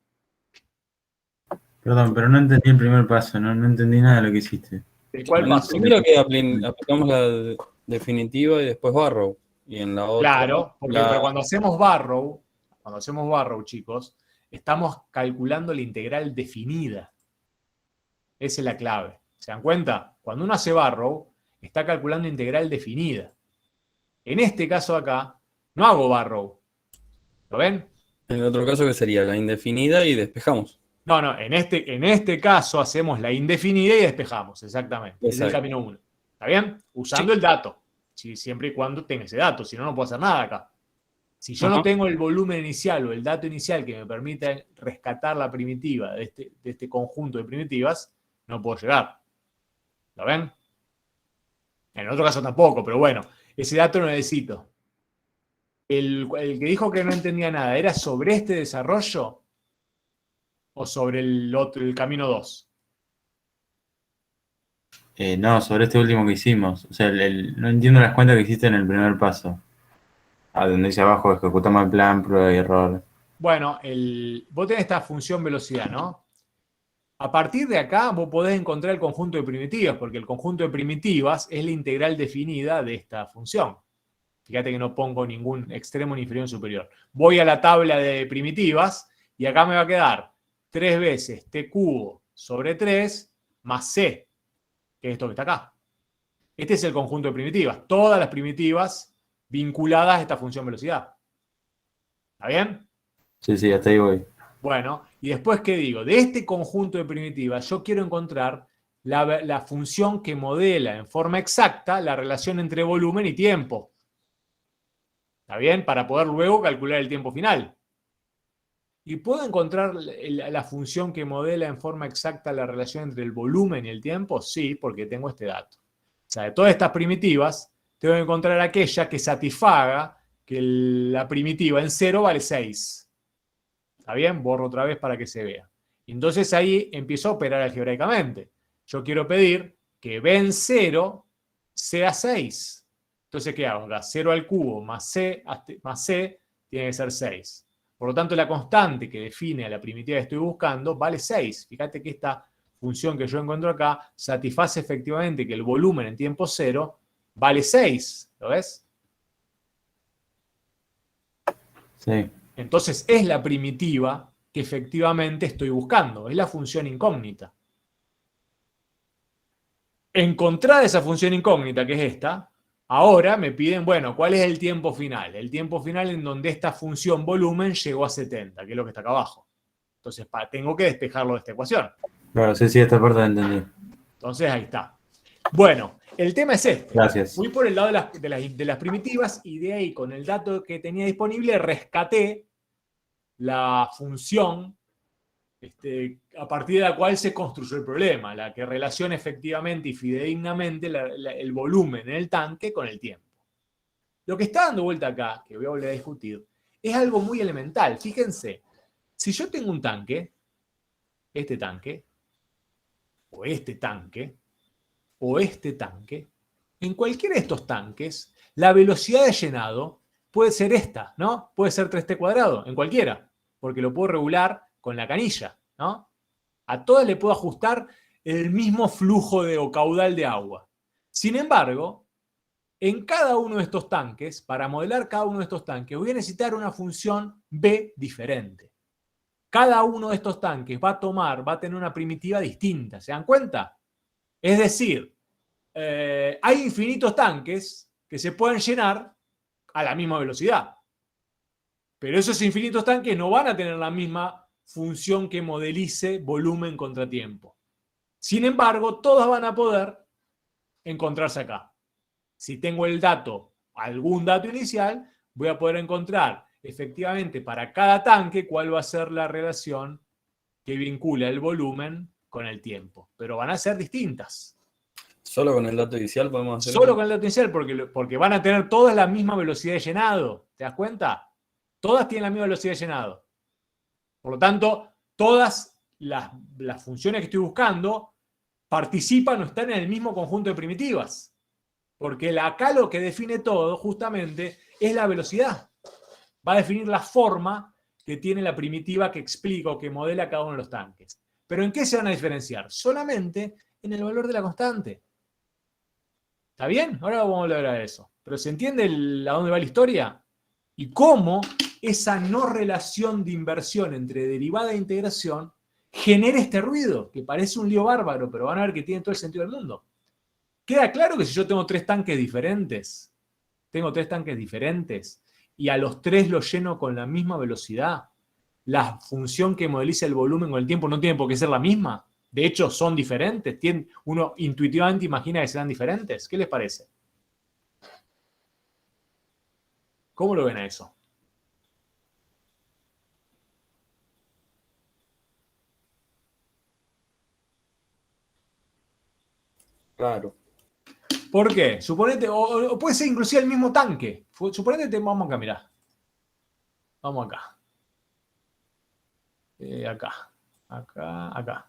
Perdón, pero no entendí el primer paso, no entendí nada de lo que hiciste. ¿De cuál En la paso? primera que aplicamos la definitiva y después Barrow. Y en la otra. Claro, porque pero cuando hacemos Barrow, chicos, estamos calculando la integral definida. Esa es la clave. ¿Se dan cuenta? Cuando uno hace Barrow, está calculando integral definida. En este caso acá, no hago Barrow. ¿Lo ven? En el otro caso que sería la indefinida y despejamos. No, en este caso hacemos la indefinida y despejamos, exactamente. Ese es el camino 1. ¿Está bien? Usando el dato. Sí, siempre y cuando tenga ese dato, si no, no puedo hacer nada acá. Si yo no tengo el volumen inicial o el dato inicial que me permita rescatar la primitiva de este conjunto de primitivas, no puedo llegar. ¿Lo ven? En el otro caso tampoco, pero bueno, ese dato lo necesito. El que dijo que no entendía nada, ¿era sobre este desarrollo o sobre el camino 2? No, sobre este último que hicimos. O sea, no entiendo las cuentas que hiciste en el primer paso. Donde dice abajo, ejecutamos el plan, prueba y error. Bueno, vos tenés esta función velocidad, ¿no? A partir de acá vos podés encontrar el conjunto de primitivas, porque el conjunto de primitivas es la integral definida de esta función. Fíjate que no pongo ningún extremo ni inferior ni superior. Voy a la tabla de primitivas y acá me va a quedar 3 veces t cubo sobre 3 más c, que es esto que está acá. Este es el conjunto de primitivas. Todas las primitivas vinculadas a esta función velocidad. ¿Está bien? Sí, hasta ahí voy. Bueno, y después, ¿qué digo? De este conjunto de primitivas, yo quiero encontrar la función que modela en forma exacta la relación entre volumen y tiempo. ¿Está bien? Para poder luego calcular el tiempo final. ¿Y puedo encontrar la función que modela en forma exacta la relación entre el volumen y el tiempo? Sí, porque tengo este dato. O sea, de todas estas primitivas, tengo que encontrar aquella que satisfaga que la primitiva en 0 vale 6. ¿Está bien? Borro otra vez para que se vea. Entonces ahí empiezo a operar algebraicamente. Yo quiero pedir que b en 0 sea 6. Entonces, ¿qué hago acá? 0 al cubo más c tiene que ser 6. Por lo tanto, la constante que define a la primitiva que estoy buscando vale 6. Fíjate que esta función que yo encuentro acá satisface efectivamente que el volumen en tiempo 0 vale 6. ¿Lo ves? Sí. Entonces es la primitiva que efectivamente estoy buscando. Es la función incógnita. Encontrar esa función incógnita, que es esta, ahora me piden, bueno, ¿cuál es el tiempo final? El tiempo final en donde esta función volumen llegó a 70, que es lo que está acá abajo. Entonces tengo que despejarlo de esta ecuación. Claro, sí, esta parte la entendí. Entonces ahí está. Bueno, el tema es este. Gracias. Fui por el lado de las primitivas y de ahí, con el dato que tenía disponible, rescaté la función a partir de la cual se construyó el problema, la que relaciona efectivamente y fidedignamente el volumen en el tanque con el tiempo. Lo que está dando vuelta acá, que voy a volver a discutir, es algo muy elemental. Fíjense, si yo tengo un tanque, este tanque, o este tanque, o este tanque, en cualquiera de estos tanques, la velocidad de llenado puede ser esta, ¿no? Puede ser 3t cuadrado, en cualquiera, porque lo puedo regular con la canilla, ¿no? A todas le puedo ajustar el mismo flujo o caudal de agua. Sin embargo, en cada uno de estos tanques, para modelar cada uno de estos tanques, voy a necesitar una función B diferente. Cada uno de estos tanques va a tener una primitiva distinta, ¿se dan cuenta? Es decir, hay infinitos tanques que se pueden llenar a la misma velocidad. Pero esos infinitos tanques no van a tener la misma función que modelice volumen contra tiempo. Sin embargo, todas van a poder encontrarse acá. Si tengo el dato, algún dato inicial, voy a poder encontrar efectivamente para cada tanque cuál va a ser la relación que vincula el volumen con el tiempo. Pero van a ser distintas. Solo con el dato inicial podemos hacer Solo eso. con el dato inicial, porque van a tener todas la misma velocidad de llenado. ¿Te das cuenta? Todas tienen la misma velocidad de llenado. Por lo tanto, todas las funciones que estoy buscando participan o están en el mismo conjunto de primitivas. Porque acá lo que define todo, justamente, es la velocidad. Va a definir la forma que tiene la primitiva que explica o que modela cada uno de los tanques. ¿Pero en qué se van a diferenciar? Solamente en el valor de la constante. ¿Está bien? Ahora vamos a hablar de eso. ¿Pero se entiende a dónde va la historia? Y cómo esa no relación de inversión entre derivada e integración genera este ruido, que parece un lío bárbaro, pero van a ver que tiene todo el sentido del mundo. Queda claro que si yo tengo tres tanques diferentes, y a los tres los lleno con la misma velocidad, la función que modeliza el volumen con el tiempo no tiene por qué ser la misma. De hecho, son diferentes. Uno intuitivamente imagina que serán diferentes. ¿Qué les parece? ¿Cómo lo ven a eso? Claro. ¿Por qué? Suponete, o puede ser inclusive el mismo tanque. Suponete, vamos acá, mirá. Vamos acá. Acá.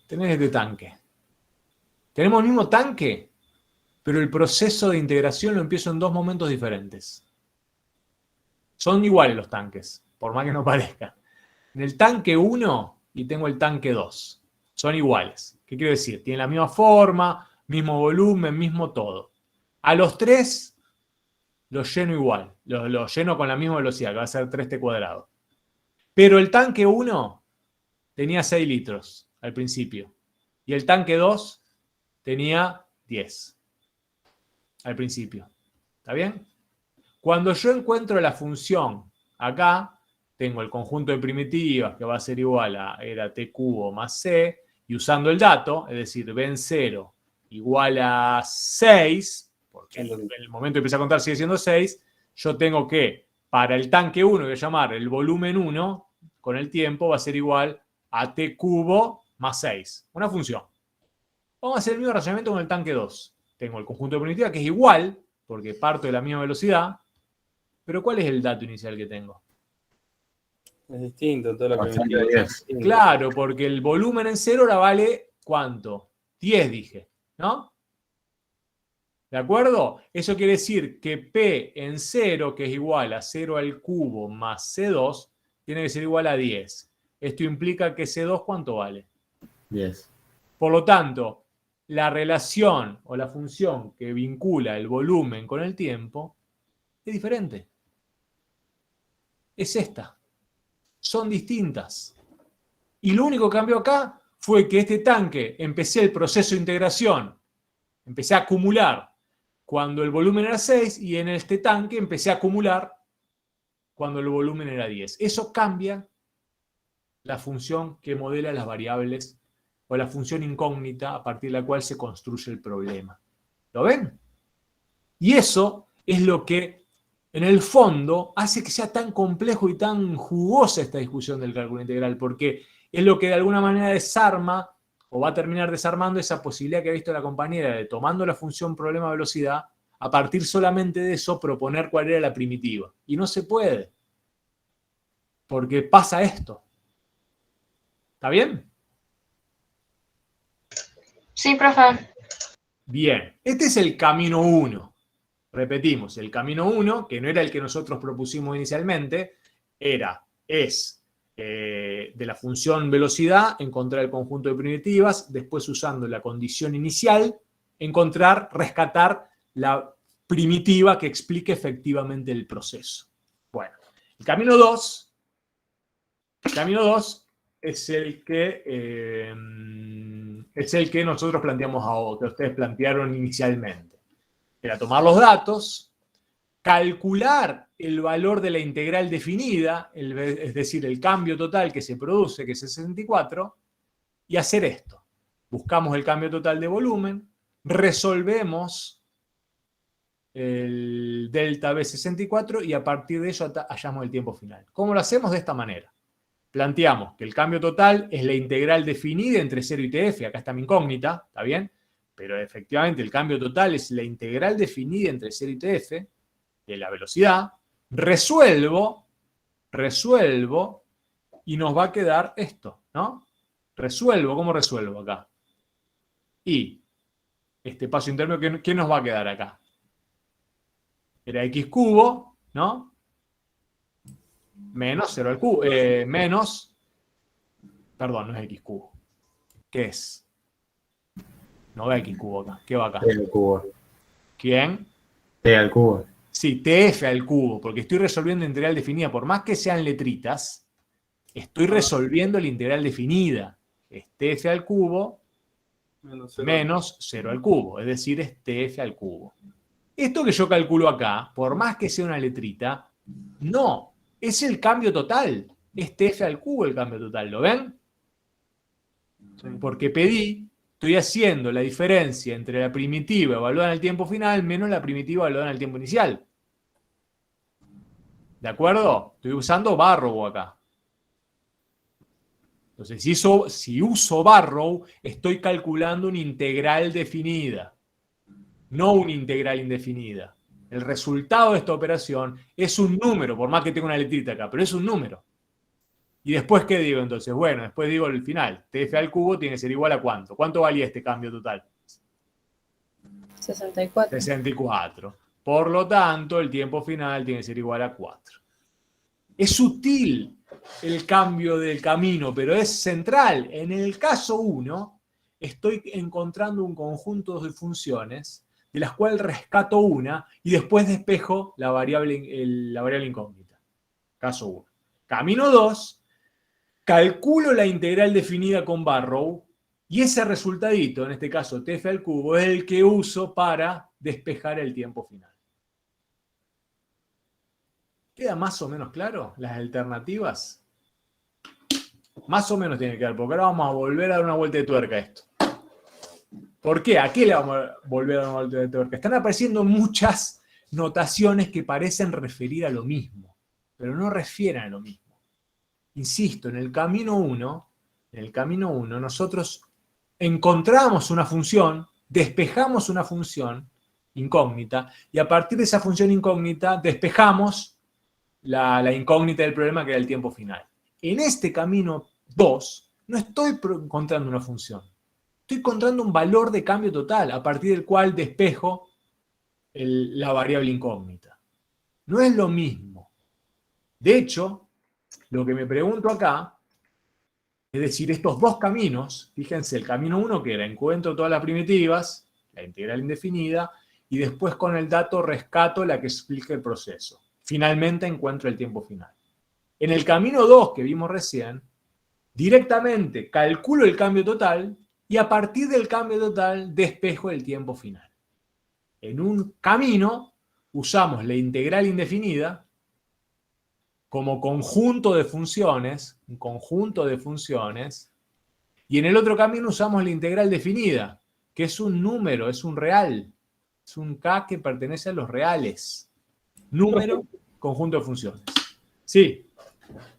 Tenés este tanque. Tenemos el mismo tanque, pero el proceso de integración lo empiezo en dos momentos diferentes. Son iguales los tanques, por más que no parezca. En el tanque 1 y tengo el tanque 2. Son iguales. ¿Qué quiero decir? Tienen la misma forma, mismo volumen, mismo todo. A los tres los lleno igual. Los lleno con la misma velocidad, que va a ser 3t cuadrado. Pero el tanque 1 tenía 6 litros al principio. Y el tanque 2 tenía 10 al principio. ¿Está bien? Cuando yo encuentro la función acá, tengo el conjunto de primitivas que va a ser igual a era t cubo más c, y usando el dato, es decir, b en 0 igual a 6, porque en el momento que empieza a contar sigue siendo 6, yo tengo que, para el tanque 1, voy a llamar el volumen 1, con el tiempo va a ser igual a t cubo más 6. Una función. Vamos a hacer el mismo razonamiento con el tanque 2. Tengo el conjunto de primitivas que es igual, porque parto de la misma velocidad, pero ¿cuál es el dato inicial que tengo? Es distinto, toda la Bastante primitiva. bien. Claro, porque el volumen en 0 ahora vale, ¿cuánto? 10 dije, ¿no? ¿De acuerdo? Eso quiere decir que P en 0, que es igual a 0 al cubo más C2, tiene que ser igual a 10. Esto implica que C2, ¿cuánto vale? 10. Por lo tanto, la relación o la función que vincula el volumen con el tiempo es diferente. Es esta. Son distintas. Y lo único que cambió acá fue que este tanque, empecé el proceso de integración, empecé a acumular cuando el volumen era 6 y en este tanque empecé a acumular cuando el volumen era 10. Eso cambia la función que modela las variables o la función incógnita a partir de la cual se construye el problema. ¿Lo ven? Y eso es lo que en el fondo hace que sea tan complejo y tan jugosa esta discusión del cálculo integral, porque es lo que de alguna manera desarma o va a terminar desarmando esa posibilidad que ha visto la compañera de, tomando la función problema velocidad, a partir solamente de eso proponer cuál era la primitiva. Y no se puede, porque pasa esto. ¿Está bien? Sí, profe. Bien, este es el camino 1. Repetimos, el camino 1, que no era el que nosotros propusimos inicialmente, era es de la función velocidad, encontrar el conjunto de primitivas, después usando la condición inicial, rescatar la primitiva que explique efectivamente el proceso. Bueno, el camino 2 es el que nosotros planteamos ahora, que ustedes plantearon inicialmente. Era tomar los datos, calcular el valor de la integral definida, es decir, el cambio total que se produce, que es 64, y hacer esto. Buscamos el cambio total de volumen, resolvemos el delta B64 y a partir de eso hallamos el tiempo final. ¿Cómo lo hacemos? De esta manera. Planteamos que el cambio total es la integral definida entre 0 y TF, acá está mi incógnita, ¿está bien? Pero efectivamente el cambio total es la integral definida entre 0 y TF de la velocidad. Resuelvo y nos va a quedar esto, ¿no? ¿Cómo resuelvo acá? Y este paso intermedio, ¿qué nos va a quedar acá? Era x cubo, ¿no? Menos 0 al cubo, perdón, no es x cubo. ¿Qué es? No va x cubo acá. ¿Qué va acá? T al cubo. ¿Quién? T al cubo. Sí, TF al cubo, porque estoy resolviendo integral definida. Por más que sean letritas, estoy resolviendo la integral definida. Es TF al cubo menos 0 al cubo, es decir, es TF al cubo. Esto que yo calculo acá, por más que sea una letrita, no, es el cambio total. Es TF al cubo el cambio total, ¿lo ven? Porque estoy haciendo la diferencia entre la primitiva evaluada en el tiempo final menos la primitiva evaluada en el tiempo inicial. ¿De acuerdo? Estoy usando Barrow acá. Entonces, si uso Barrow, estoy calculando una integral definida, no una integral indefinida. El resultado de esta operación es un número, por más que tenga una letrita acá, pero es un número. ¿Y después qué digo entonces? Bueno, después digo el final. TF al cubo tiene que ser igual a ¿cuánto? ¿Cuánto valía este cambio total? 64. 64. Por lo tanto, el tiempo final tiene que ser igual a 4. Es sutil el cambio del camino, pero es central. En el caso 1, estoy encontrando un conjunto de funciones de las cuales rescato una y después despejo la variable incógnita. Caso 1. Camino 2, calculo la integral definida con Barrow y ese resultadito, en este caso TF al cubo, es el que uso para despejar el tiempo final. ¿Queda más o menos claro las alternativas? Más o menos tiene que quedar, porque ahora vamos a volver a dar una vuelta de tuerca a esto. ¿Por qué? ¿A qué le vamos a volver a dar una vuelta de tuerca? Están apareciendo muchas notaciones que parecen referir a lo mismo, pero no refieren a lo mismo. Insisto, en el camino 1, nosotros encontramos una función, despejamos una función incógnita, y a partir de esa función incógnita despejamos la incógnita del problema que era el tiempo final. En este camino 2, no estoy encontrando una función. Estoy encontrando un valor de cambio total, a partir del cual despejo la variable incógnita. No es lo mismo. De hecho, lo que me pregunto acá, es decir, estos dos caminos, fíjense, el camino 1 que era encuentro todas las primitivas, la integral indefinida, y después con el dato rescato la que explica el proceso. Finalmente encuentro el tiempo final. En el camino 2 que vimos recién, directamente calculo el cambio total y a partir del cambio total despejo el tiempo final. En un camino usamos la integral indefinida como conjunto de funciones, un conjunto de funciones, y en el otro camino usamos la integral definida, que es un número, es un real, es un K que pertenece a los reales. Número, conjunto de funciones. Sí.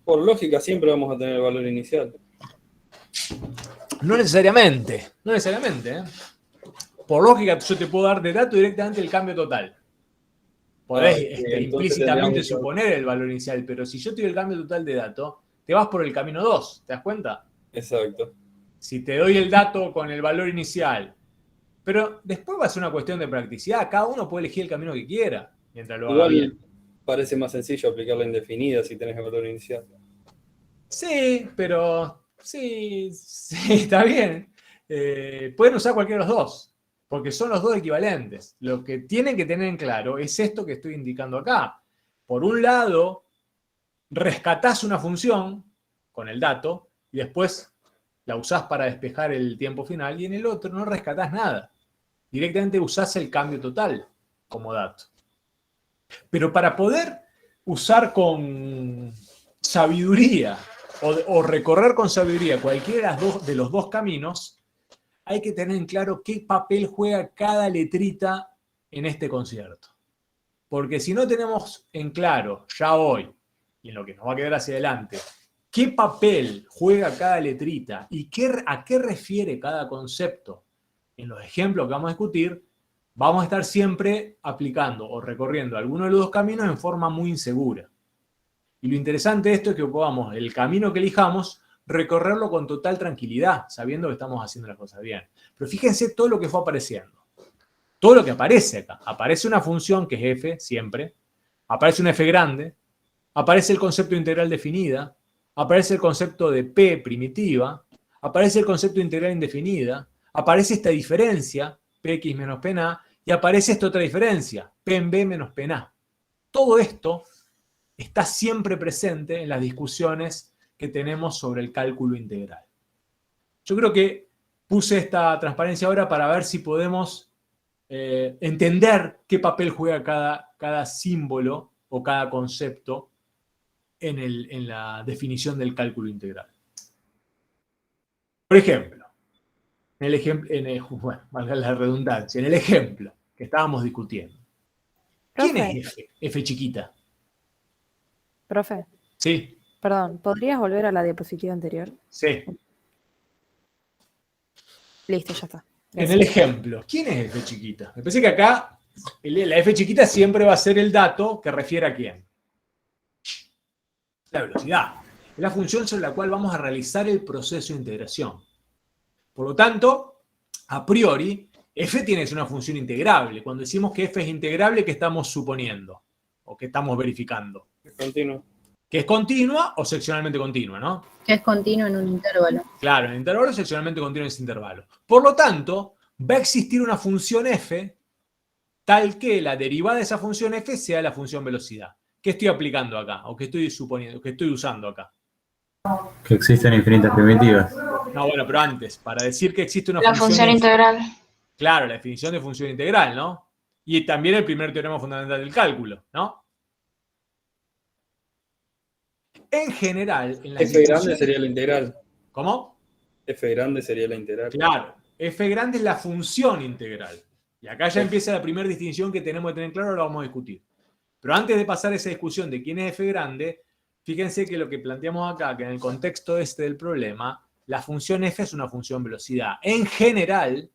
Por lógica siempre vamos a tener el valor inicial. No necesariamente, ¿eh? Por lógica yo te puedo dar de dato directamente el cambio total. Podés implícitamente suponer el valor inicial, pero si yo te doy el cambio total de dato, te vas por el camino 2, ¿te das cuenta? Exacto. Si te doy el dato con el valor inicial, pero después va a ser una cuestión de practicidad, cada uno puede elegir el camino que quiera, mientras lo haga bien. Parece más sencillo aplicar la indefinida si tenés el valor inicial. Sí, pero sí, está bien. Pueden usar cualquiera de los dos, porque son los dos equivalentes. Lo que tienen que tener en claro es esto que estoy indicando acá. Por un lado, rescatás una función con el dato y después la usás para despejar el tiempo final, y en el otro no rescatás nada. Directamente usás el cambio total como dato. Pero para poder usar con sabiduría o recorrer con sabiduría cualquiera de los dos caminos, hay que tener en claro qué papel juega cada letrita en este concierto. Porque si no tenemos en claro ya hoy, y en lo que nos va a quedar hacia adelante, qué papel juega cada letrita y a qué refiere cada concepto en los ejemplos que vamos a discutir, vamos a estar siempre aplicando o recorriendo alguno de los dos caminos en forma muy insegura. Y lo interesante de esto es que podamos, el camino que elijamos, recorrerlo con total tranquilidad, sabiendo que estamos haciendo las cosas bien. Pero fíjense todo lo que fue apareciendo. Todo lo que aparece acá. Aparece una función que es f, siempre. Aparece una f grande. Aparece el concepto integral definida. Aparece el concepto de p primitiva. Aparece el concepto integral indefinida. Aparece esta diferencia, px menos pna. Y aparece esta otra diferencia, p en b menos pna. Todo esto está siempre presente en las discusiones que tenemos sobre el cálculo integral. Yo creo que puse esta transparencia ahora para ver si podemos entender qué papel juega cada símbolo o cada concepto en la definición del cálculo integral. Por ejemplo, bueno, valga la redundancia, en el ejemplo que estábamos discutiendo. ¿Quién Profe. es f? F chiquita. Profe, Sí, perdón, ¿podrías volver a la diapositiva anterior? sí. Listo, ya está. En el ejemplo, ¿quién es f chiquita? Me parece que acá la f chiquita siempre va a ser el dato que refiere a quién. La velocidad. Es la función sobre la cual vamos a realizar el proceso de integración. Por lo tanto, a priori, f tiene que ser una función integrable. Cuando decimos que f es integrable, ¿qué estamos suponiendo? ¿O qué estamos verificando? Continuo. Que es continua o seccionalmente continua, ¿no? Que es continuo en un intervalo. Claro, en el intervalo seccionalmente continuo en ese intervalo. Por lo tanto, va a existir una función f tal que la derivada de esa función f sea la función velocidad. ¿Qué estoy aplicando acá? ¿O qué estoy suponiendo? ¿Qué estoy usando acá? Que existen infinitas primitivas. No, bueno, pero antes, para decir que existe una La función f, integral. claro, la definición de función integral, ¿no? Y también el primer teorema fundamental del cálculo, ¿no? En general, en las F grande discusiones- sería la integral. ¿Cómo? F grande sería la integral. Claro, f grande es la función integral. Y acá ya empieza la primera distinción que tenemos que tener claro, ahora vamos a discutir. Pero antes de pasar a esa discusión de quién es f grande, fíjense que lo que planteamos acá, que en el contexto este del problema, la función f es una función velocidad. En general,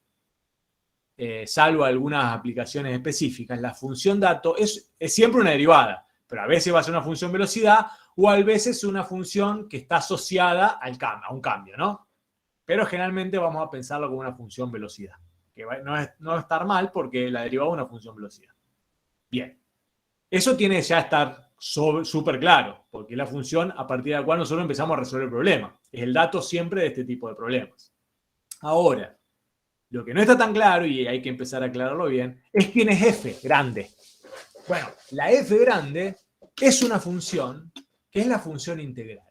salvo algunas aplicaciones específicas, la función dato es siempre una derivada, pero a veces va a ser una función velocidad o a veces una función que está asociada a un cambio, ¿no? Pero generalmente vamos a pensarlo como una función velocidad, que no va a estar mal porque la derivada es una función velocidad. Bien, eso tiene que ya estar súper claro, porque es la función a partir de la cual nosotros empezamos a resolver el problema. Es el dato siempre de este tipo de problemas. Ahora, lo que no está tan claro, y hay que empezar a aclararlo bien, es quién es f grande. Bueno, la f grande es una función que es la función integral,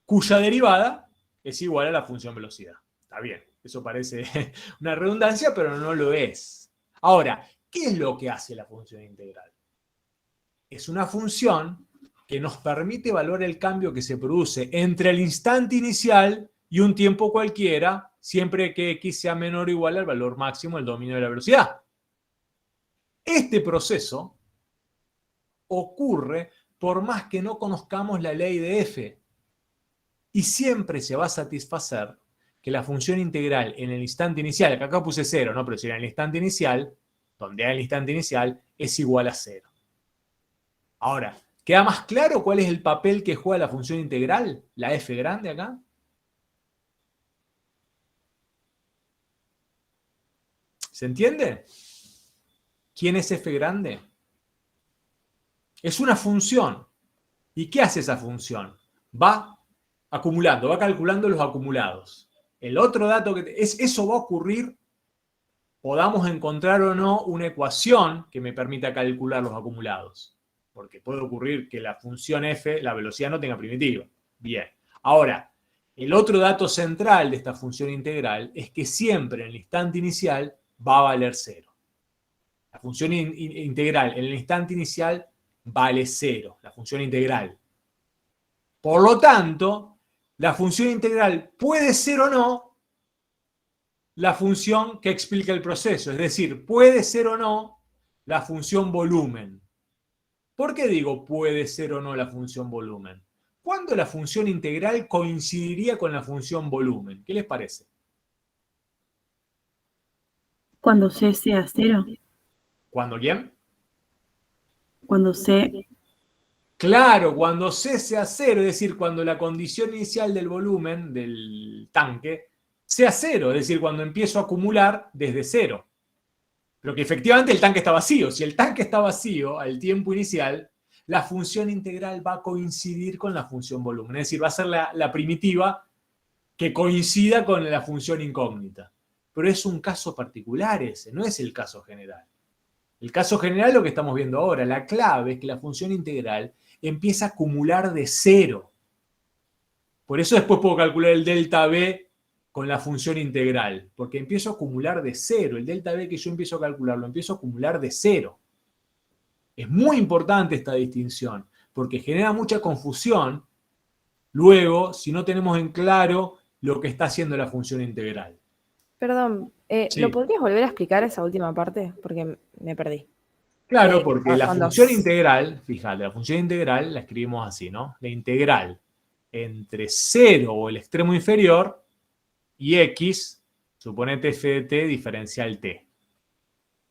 cuya derivada es igual a la función velocidad. Está bien, eso parece una redundancia, pero no lo es. Ahora, ¿qué es lo que hace la función integral? Es una función que nos permite evaluar el cambio que se produce entre el instante inicial y un tiempo cualquiera, siempre que x sea menor o igual al valor máximo del dominio de la velocidad. Este proceso ocurre por más que no conozcamos la ley de f. Y siempre se va a satisfacer que la función integral en el instante inicial, que acá puse 0, ¿no? Pero si era en el instante inicial, donde hay el instante inicial, es igual a 0. Ahora, ¿queda más claro cuál es el papel que juega la función integral? La f grande acá. ¿Se entiende? ¿Quién es f grande? Es una función. ¿Y qué hace esa función? Va acumulando, va calculando los acumulados. El otro dato eso va a ocurrir, podamos encontrar o no una ecuación que me permita calcular los acumulados. Porque puede ocurrir que la función f, la velocidad, no tenga primitiva. Bien. Ahora, el otro dato central de esta función integral es que siempre en el instante inicial va a valer 0. La función integral en el instante inicial vale 0, la función integral. Por lo tanto, la función integral puede ser o no la función que explica el proceso. Es decir, puede ser o no la función volumen. ¿Por qué digo puede ser o no la función volumen? ¿Cuándo la función integral coincidiría con la función volumen? ¿Qué les parece? Cuando C sea 0. ¿Cuándo quién? Cuando C. Claro, cuando C sea 0, es decir, cuando la condición inicial del volumen del tanque sea 0, es decir, cuando empiezo a acumular desde 0. Pero que efectivamente el tanque está vacío. Si el tanque está vacío al tiempo inicial, la función integral va a coincidir con la función volumen. Es decir, va a ser la primitiva que coincida con la función incógnita. Pero es un caso particular ese, no es el caso general. El caso general es lo que estamos viendo ahora. La clave es que la función integral empieza a acumular de 0. Por eso después puedo calcular el delta B con la función integral, porque empiezo a acumular de 0. El delta B que yo empiezo a calcular, lo empiezo a acumular de 0. Es muy importante esta distinción, porque genera mucha confusión luego si no tenemos en claro lo que está haciendo la función integral. Perdón, Sí. ¿lo podrías volver a explicar esa última parte? Porque me perdí. Claro, porque la cuando- función integral, fíjate, la función integral la escribimos así, ¿no? La integral entre 0 o el extremo inferior y x, suponete f de t diferencial t.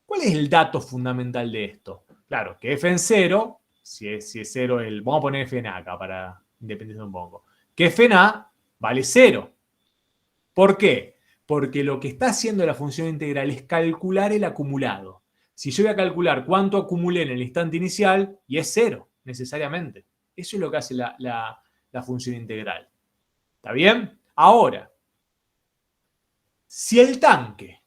¿Cuál es el dato fundamental de esto? Claro, que f en 0, si es 0, vamos a poner f en a acá para independizar un poco, que f en a vale 0. ¿Por qué? Porque lo que está haciendo la función integral es calcular el acumulado. Si yo voy a calcular cuánto acumulé en el instante inicial, y es 0, necesariamente. Eso es lo que hace la función integral. ¿Está bien? Ahora, si el tanque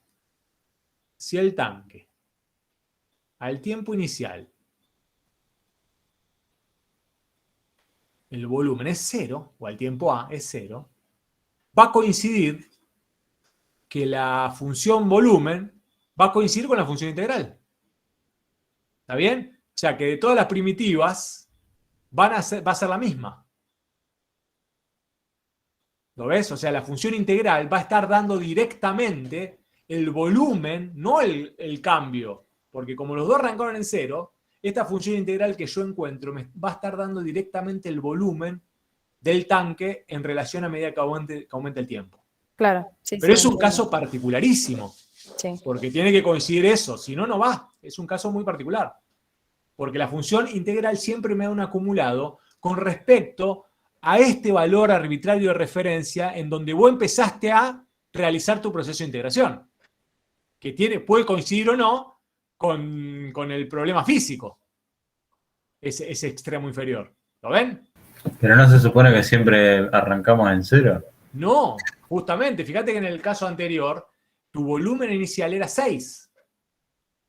al tiempo inicial el volumen es 0, o al tiempo a es 0, va a coincidir que la función volumen va a coincidir con la función integral. ¿Está bien? O sea que de todas las primitivas va a ser la misma. ¿Lo ves? O sea, la función integral va a estar dando directamente el volumen, no el cambio. Porque como los dos arrancaron en 0, esta función integral que yo encuentro me va a estar dando directamente el volumen del tanque en relación a medida que aumente el tiempo. Claro, sí. Pero sí, es un entiendo. caso particularísimo, Sí. porque tiene que coincidir eso, si no, no va. Es un caso muy particular. Porque la función integral siempre me da un acumulado con respecto a este valor arbitrario de referencia en donde vos empezaste a realizar tu proceso de integración. Que puede coincidir o no con el problema físico, ese extremo inferior. ¿Lo ven? Pero no se supone que siempre arrancamos en 0. No, justamente, fíjate que en el caso anterior, tu volumen inicial era 6.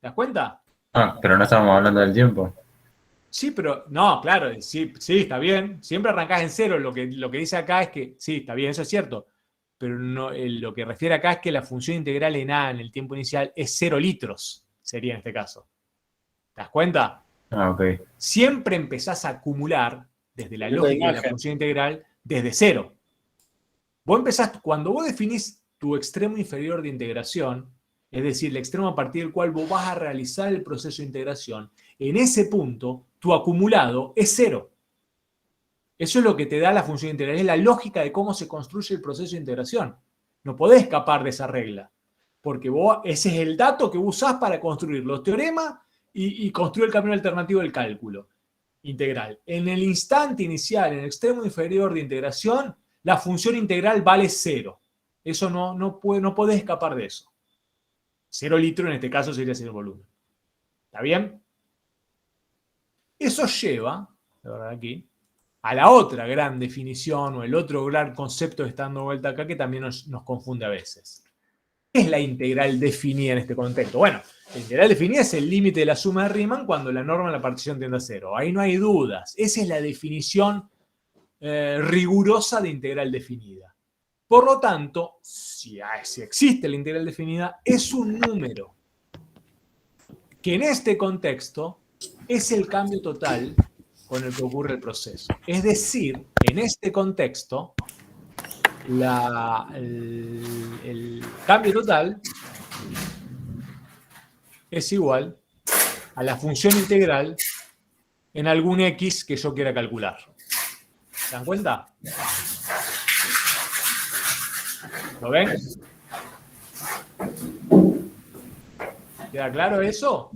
¿Te das cuenta? Ah, pero no estamos hablando del tiempo. Sí, pero no, claro, sí, está bien. Siempre arrancás en 0. Lo que dice acá es que, sí, está bien, eso es cierto. Pero no, lo que refiere acá es que la función integral en A en el tiempo inicial es 0 litros, sería en este caso. ¿Te das cuenta? Ah, ok. Siempre empezás a acumular, desde la La lógica de la imagen. función integral, desde 0. Cuando vos definís tu extremo inferior de integración, es decir, el extremo a partir del cual vos vas a realizar el proceso de integración, en ese punto tu acumulado es 0. Eso es lo que te da la función integral, es la lógica de cómo se construye el proceso de integración. No podés escapar de esa regla, porque ese es el dato que usás para construir los teoremas y construir el camino alternativo del cálculo integral. En el instante inicial, en el extremo inferior de integración, la función integral vale 0. Eso no podés escapar de eso. 0 litros en este caso sería 0 volumen. ¿Está bien? Eso lleva, la verdad aquí, a la otra gran definición o el otro gran concepto que está dando vuelta acá que también nos confunde a veces. ¿Qué es la integral definida en este contexto? Bueno, la integral definida es el límite de la suma de Riemann cuando la norma de la partición tiende a cero. Ahí no hay dudas. Esa es la definición rigurosa de integral definida. Por lo tanto, si existe la integral definida, es un número que en este contexto es el cambio total con el que ocurre el proceso. Es decir, en este contexto, el cambio total es igual a la función integral en algún x que yo quiera calcular. ¿Se dan cuenta? ¿Lo ven? ¿Queda claro eso?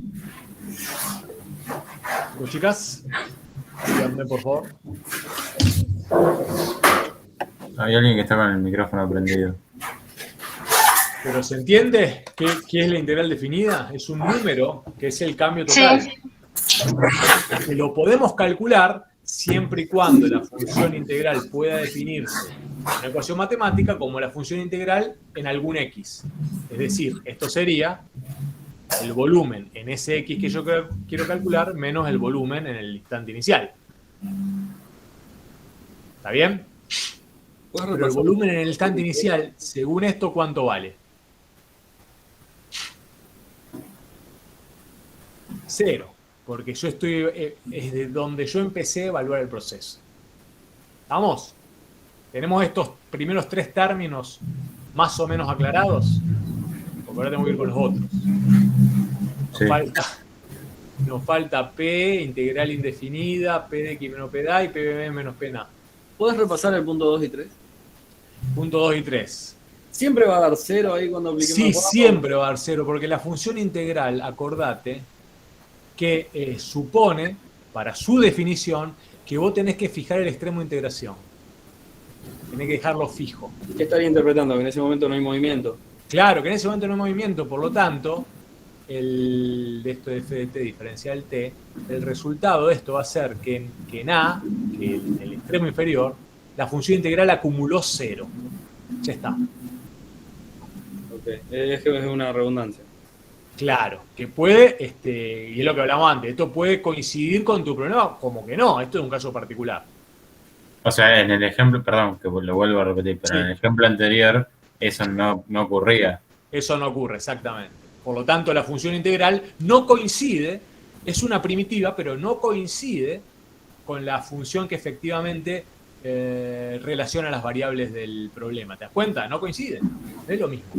¿Los chicas? Díganme, por favor. Hay alguien que está con el micrófono prendido. ¿Pero se entiende qué es la integral definida? Es un número que es el cambio total. Sí. Que lo podemos calcular siempre y cuando la función integral pueda definirse en una ecuación matemática como la función integral en algún x. Es decir, esto sería el volumen en ese x que yo quiero calcular menos el volumen en el instante inicial. ¿Está bien? Pero el volumen en el instante inicial, según esto, ¿cuánto vale? 0. Porque yo estoy, es de donde yo empecé a evaluar el proceso. ¿Vamos? ¿Tenemos estos primeros 3 términos más o menos aclarados? Porque ahora tengo que ir con los otros. Sí. Nos falta P, integral indefinida, P de X menos P de A y PB menos P de A. ¿Puedes repasar el punto 2 y 3? Punto 2 y 3. ¿Siempre va a dar 0 ahí cuando apliquemos? Sí, el cuadrado? siempre va a dar 0, porque la función integral, acordate, que supone, para su definición, que vos tenés que fijar el extremo de integración. Tenés que dejarlo fijo. ¿Qué estaría interpretando? Que en ese momento no hay movimiento. Claro, que en ese momento no hay movimiento, por lo tanto, de esto de f de t diferencial t, el resultado de esto va a ser que en A, que en el extremo inferior, la función integral acumuló 0. Ya está. Ok, es que es una redundancia. Claro, que puede, y es lo que hablamos antes, esto puede coincidir con tu problema, como que no, esto es un caso particular. O sea, en el ejemplo, perdón, que lo vuelvo a repetir, pero Sí. en el ejemplo anterior eso no ocurría. Eso no ocurre, exactamente. Por lo tanto, la función integral no coincide, es una primitiva, pero no coincide con la función que efectivamente relaciona las variables del problema. ¿Te das cuenta? No coinciden, es lo mismo.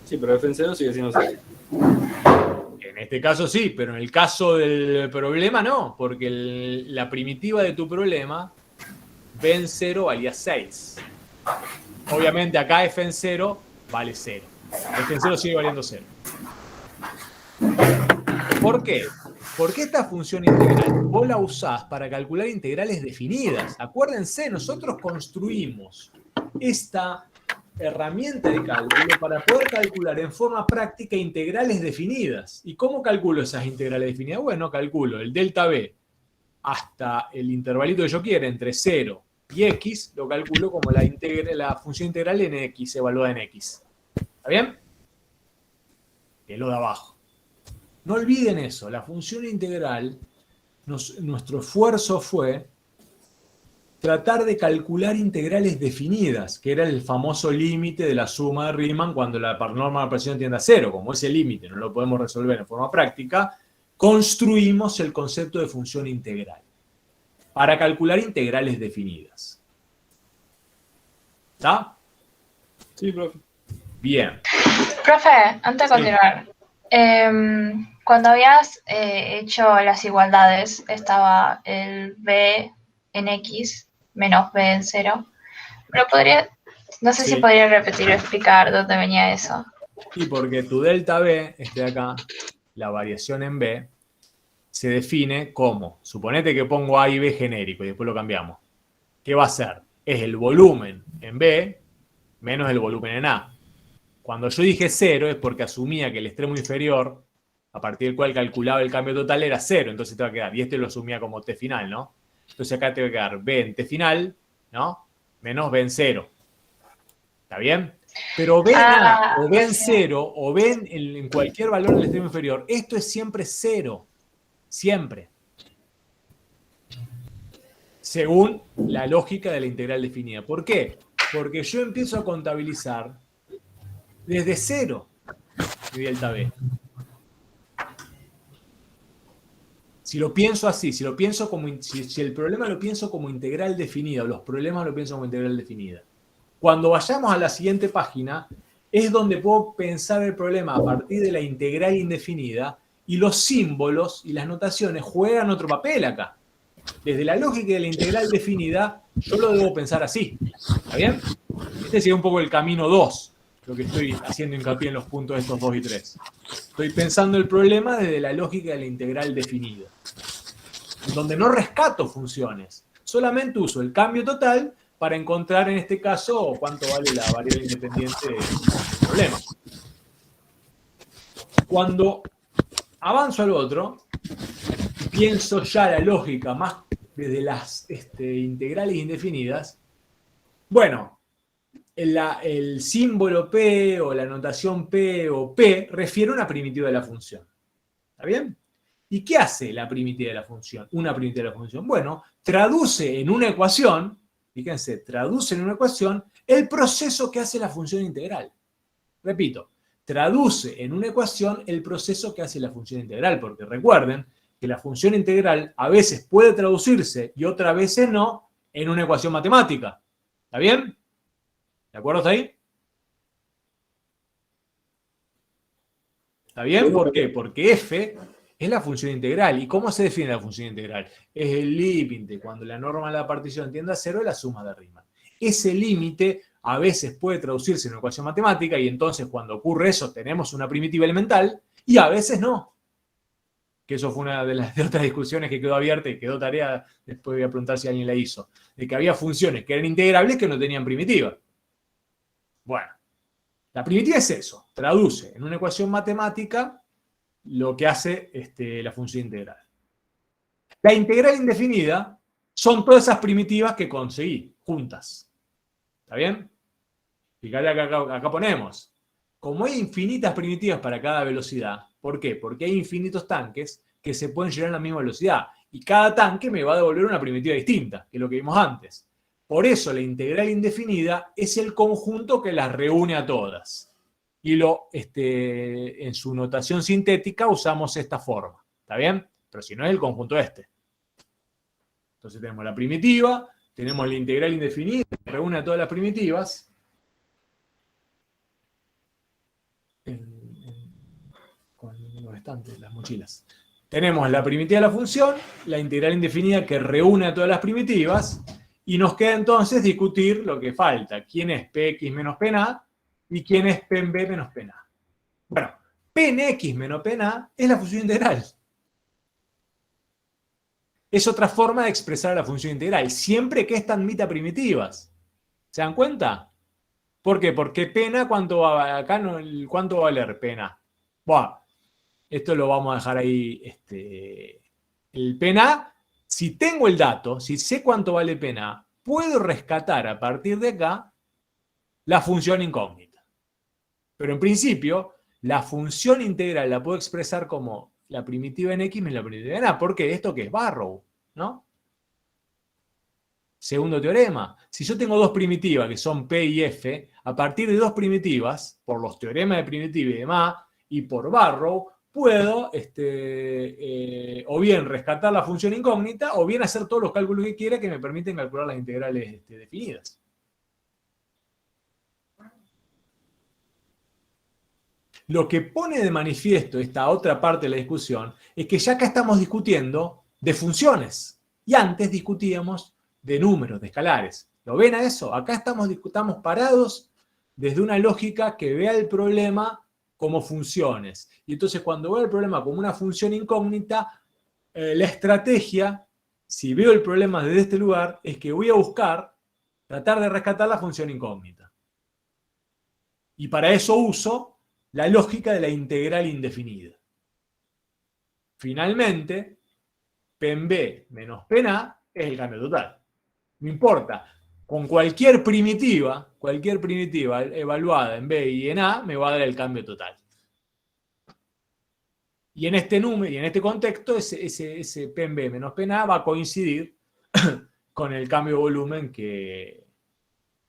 Sí, pero f en 0 sigue siendo 0. En este caso sí, pero en el caso del problema no, porque la primitiva de tu problema, b en 0 valía 6. Obviamente acá f en 0 vale 0. F en 0 sigue valiendo 0. ¿Por qué? Porque esta función integral vos la usás para calcular integrales definidas. Acuérdense, nosotros construimos esta herramienta de cálculo para poder calcular en forma práctica integrales definidas. ¿Y cómo calculo esas integrales definidas? Bueno, calculo el delta b hasta el intervalito que yo quiera, entre 0 y x, lo calculo como la función integral en x, evaluada en x. ¿Está bien? Que es lo de abajo. No olviden eso, la función integral, nuestro esfuerzo fue tratar de calcular integrales definidas, que era el famoso límite de la suma de Riemann cuando la norma de presión tiende a 0. Como ese límite no lo podemos resolver en forma práctica, construimos el concepto de función integral para calcular integrales definidas. ¿Está? Sí, profe. Bien. Profe, antes de continuar, cuando habías hecho las igualdades, estaba el b en x menos b en 0. No sé Sí. si podría repetir o explicar dónde venía eso. Y porque tu delta B, de acá, la variación en B, se define como, suponete que pongo A y B genérico y después lo cambiamos. ¿Qué va a ser? Es el volumen en B menos el volumen en A. Cuando yo dije 0 es porque asumía que el extremo inferior, a partir del cual calculaba el cambio total, era 0, entonces te va a quedar. Y este lo asumía como T final, ¿no? Entonces acá tengo que dar b en t final, ¿no? Menos b en 0. ¿Está bien? Pero b en a, o b en 0, o b en cualquier valor del extremo inferior, esto es siempre 0. Siempre. Según la lógica de la integral definida. ¿Por qué? Porque yo empiezo a contabilizar desde 0 mi delta b. Si lo pienso así, si el problema lo pienso como integral definida, o los problemas lo pienso como integral definida. Cuando vayamos a la siguiente página, es donde puedo pensar el problema a partir de la integral indefinida, y los símbolos y las notaciones juegan otro papel acá. Desde la lógica de la integral definida, yo lo debo pensar así. ¿Está bien? Este sería un poco el camino 2, lo que estoy haciendo hincapié en los puntos estos 2 y 3. Estoy pensando el problema desde la lógica de la integral definida, donde no rescato funciones, solamente uso el cambio total para encontrar en este caso cuánto vale la variable independiente del problema. Cuando avanzo al otro, pienso ya la lógica más desde las integrales indefinidas. Bueno, el símbolo P o la notación P o P refiere a una primitiva de la función. ¿Está bien? ¿Y qué hace la primitiva de la función? Una primitiva de la función. Bueno, traduce en una ecuación, fíjense, traduce en una ecuación el proceso que hace la función integral. Repito, traduce en una ecuación el proceso que hace la función integral, porque recuerden que la función integral a veces puede traducirse y otras veces no en una ecuación matemática. ¿Está bien? ¿De acuerdo hasta ahí? ¿Está bien? ¿Por qué? Porque f es la función integral. ¿Y cómo se define la función integral? Es el límite cuando la norma de la partición tiende a 0 es la suma de Riemann. Ese límite a veces puede traducirse en una ecuación matemática y entonces cuando ocurre eso tenemos una primitiva elemental y a veces no. Que eso fue una de las otras discusiones que quedó abierta y quedó tarea, después voy a preguntar si alguien la hizo, de que había funciones que eran integrables que no tenían primitiva. Bueno, la primitiva es eso, traduce en una ecuación matemática lo que hace la función integral. La integral indefinida son todas esas primitivas que conseguí juntas. ¿Está bien? Fíjate acá ponemos, como hay infinitas primitivas para cada velocidad, ¿por qué? Porque hay infinitos tanques que se pueden llenar a la misma velocidad y cada tanque me va a devolver una primitiva distinta, que es lo que vimos antes. Por eso la integral indefinida es el conjunto que las reúne a todas. Y en su notación sintética usamos esta forma. ¿Está bien? Pero si no es el conjunto este. Entonces tenemos la primitiva, tenemos la integral indefinida que reúne a todas las primitivas. Con los estantes, las mochilas. Tenemos la primitiva de la función, la integral indefinida que reúne a todas las primitivas. Y nos queda entonces discutir lo que falta. ¿Quién es Px menos Pna? ¿Y quién es P en B menos Pna? Bueno, P en X menos Pna es la función integral. Es otra forma de expresar la función integral, siempre que están mitad primitivas. ¿Se dan cuenta? ¿Por qué? Porque Pna, ¿cuánto va a valer Pna? Bueno, esto lo vamos a dejar ahí. El Pna. Si tengo el dato, si sé cuánto vale Pna, puedo rescatar a partir de acá la función incógnita. Pero en principio, la función integral la puedo expresar como la primitiva en X menos la primitiva en A. ¿Por qué? ¿Esto qué es? Barrow, ¿no? Segundo teorema. Si yo tengo dos primitivas que son P y F, a partir de dos primitivas, por los teoremas de primitiva y demás, y por Barrow, puedo o bien rescatar la función incógnita o bien hacer todos los cálculos que quiera que me permiten calcular las integrales definidas. Lo que pone de manifiesto esta otra parte de la discusión es que ya acá estamos discutiendo de funciones y antes discutíamos de números, de escalares. ¿Lo ven a eso? Acá estamos parados desde una lógica que vea el problema como funciones. Y entonces cuando veo el problema como una función incógnita, la estrategia, si veo el problema desde este lugar, es que voy a buscar, tratar de rescatar la función incógnita. Y para eso uso la lógica de la integral indefinida. Finalmente, P en B menos Pna es el cambio total. No importa. Con cualquier primitiva evaluada en B y en A, me va a dar el cambio total. Y en este número, y en este contexto, ese P en B menos P en A va a coincidir con el cambio de volumen que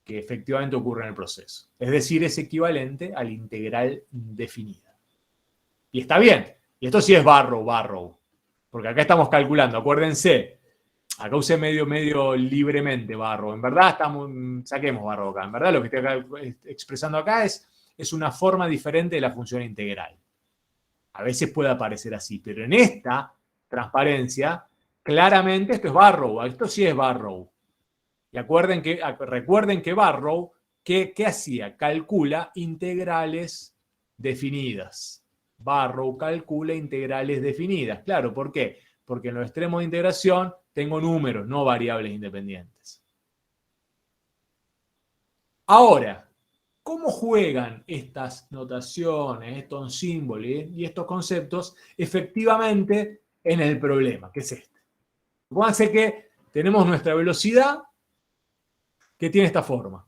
efectivamente ocurre en el proceso. Es decir, es equivalente a la integral definida. Y está bien. Y esto sí es Barrow. Porque acá estamos calculando, acuérdense, acá usé medio libremente Barrow. En verdad saquemos Barrow acá. En verdad lo que estoy acá expresando acá es una forma diferente de la función integral. A veces puede aparecer así, pero en esta transparencia, claramente esto es Barrow. Esto sí es Barrow. Y recuerden que Barrow, ¿qué hacía? Calcula integrales definidas. Barrow calcula integrales definidas. Claro, ¿por qué? Porque en los extremos de integración tengo números, no variables independientes. Ahora, ¿cómo juegan estas notaciones, estos símbolos y estos conceptos efectivamente en el problema? ¿Qué es este? Fíjense que tenemos nuestra velocidad que tiene esta forma.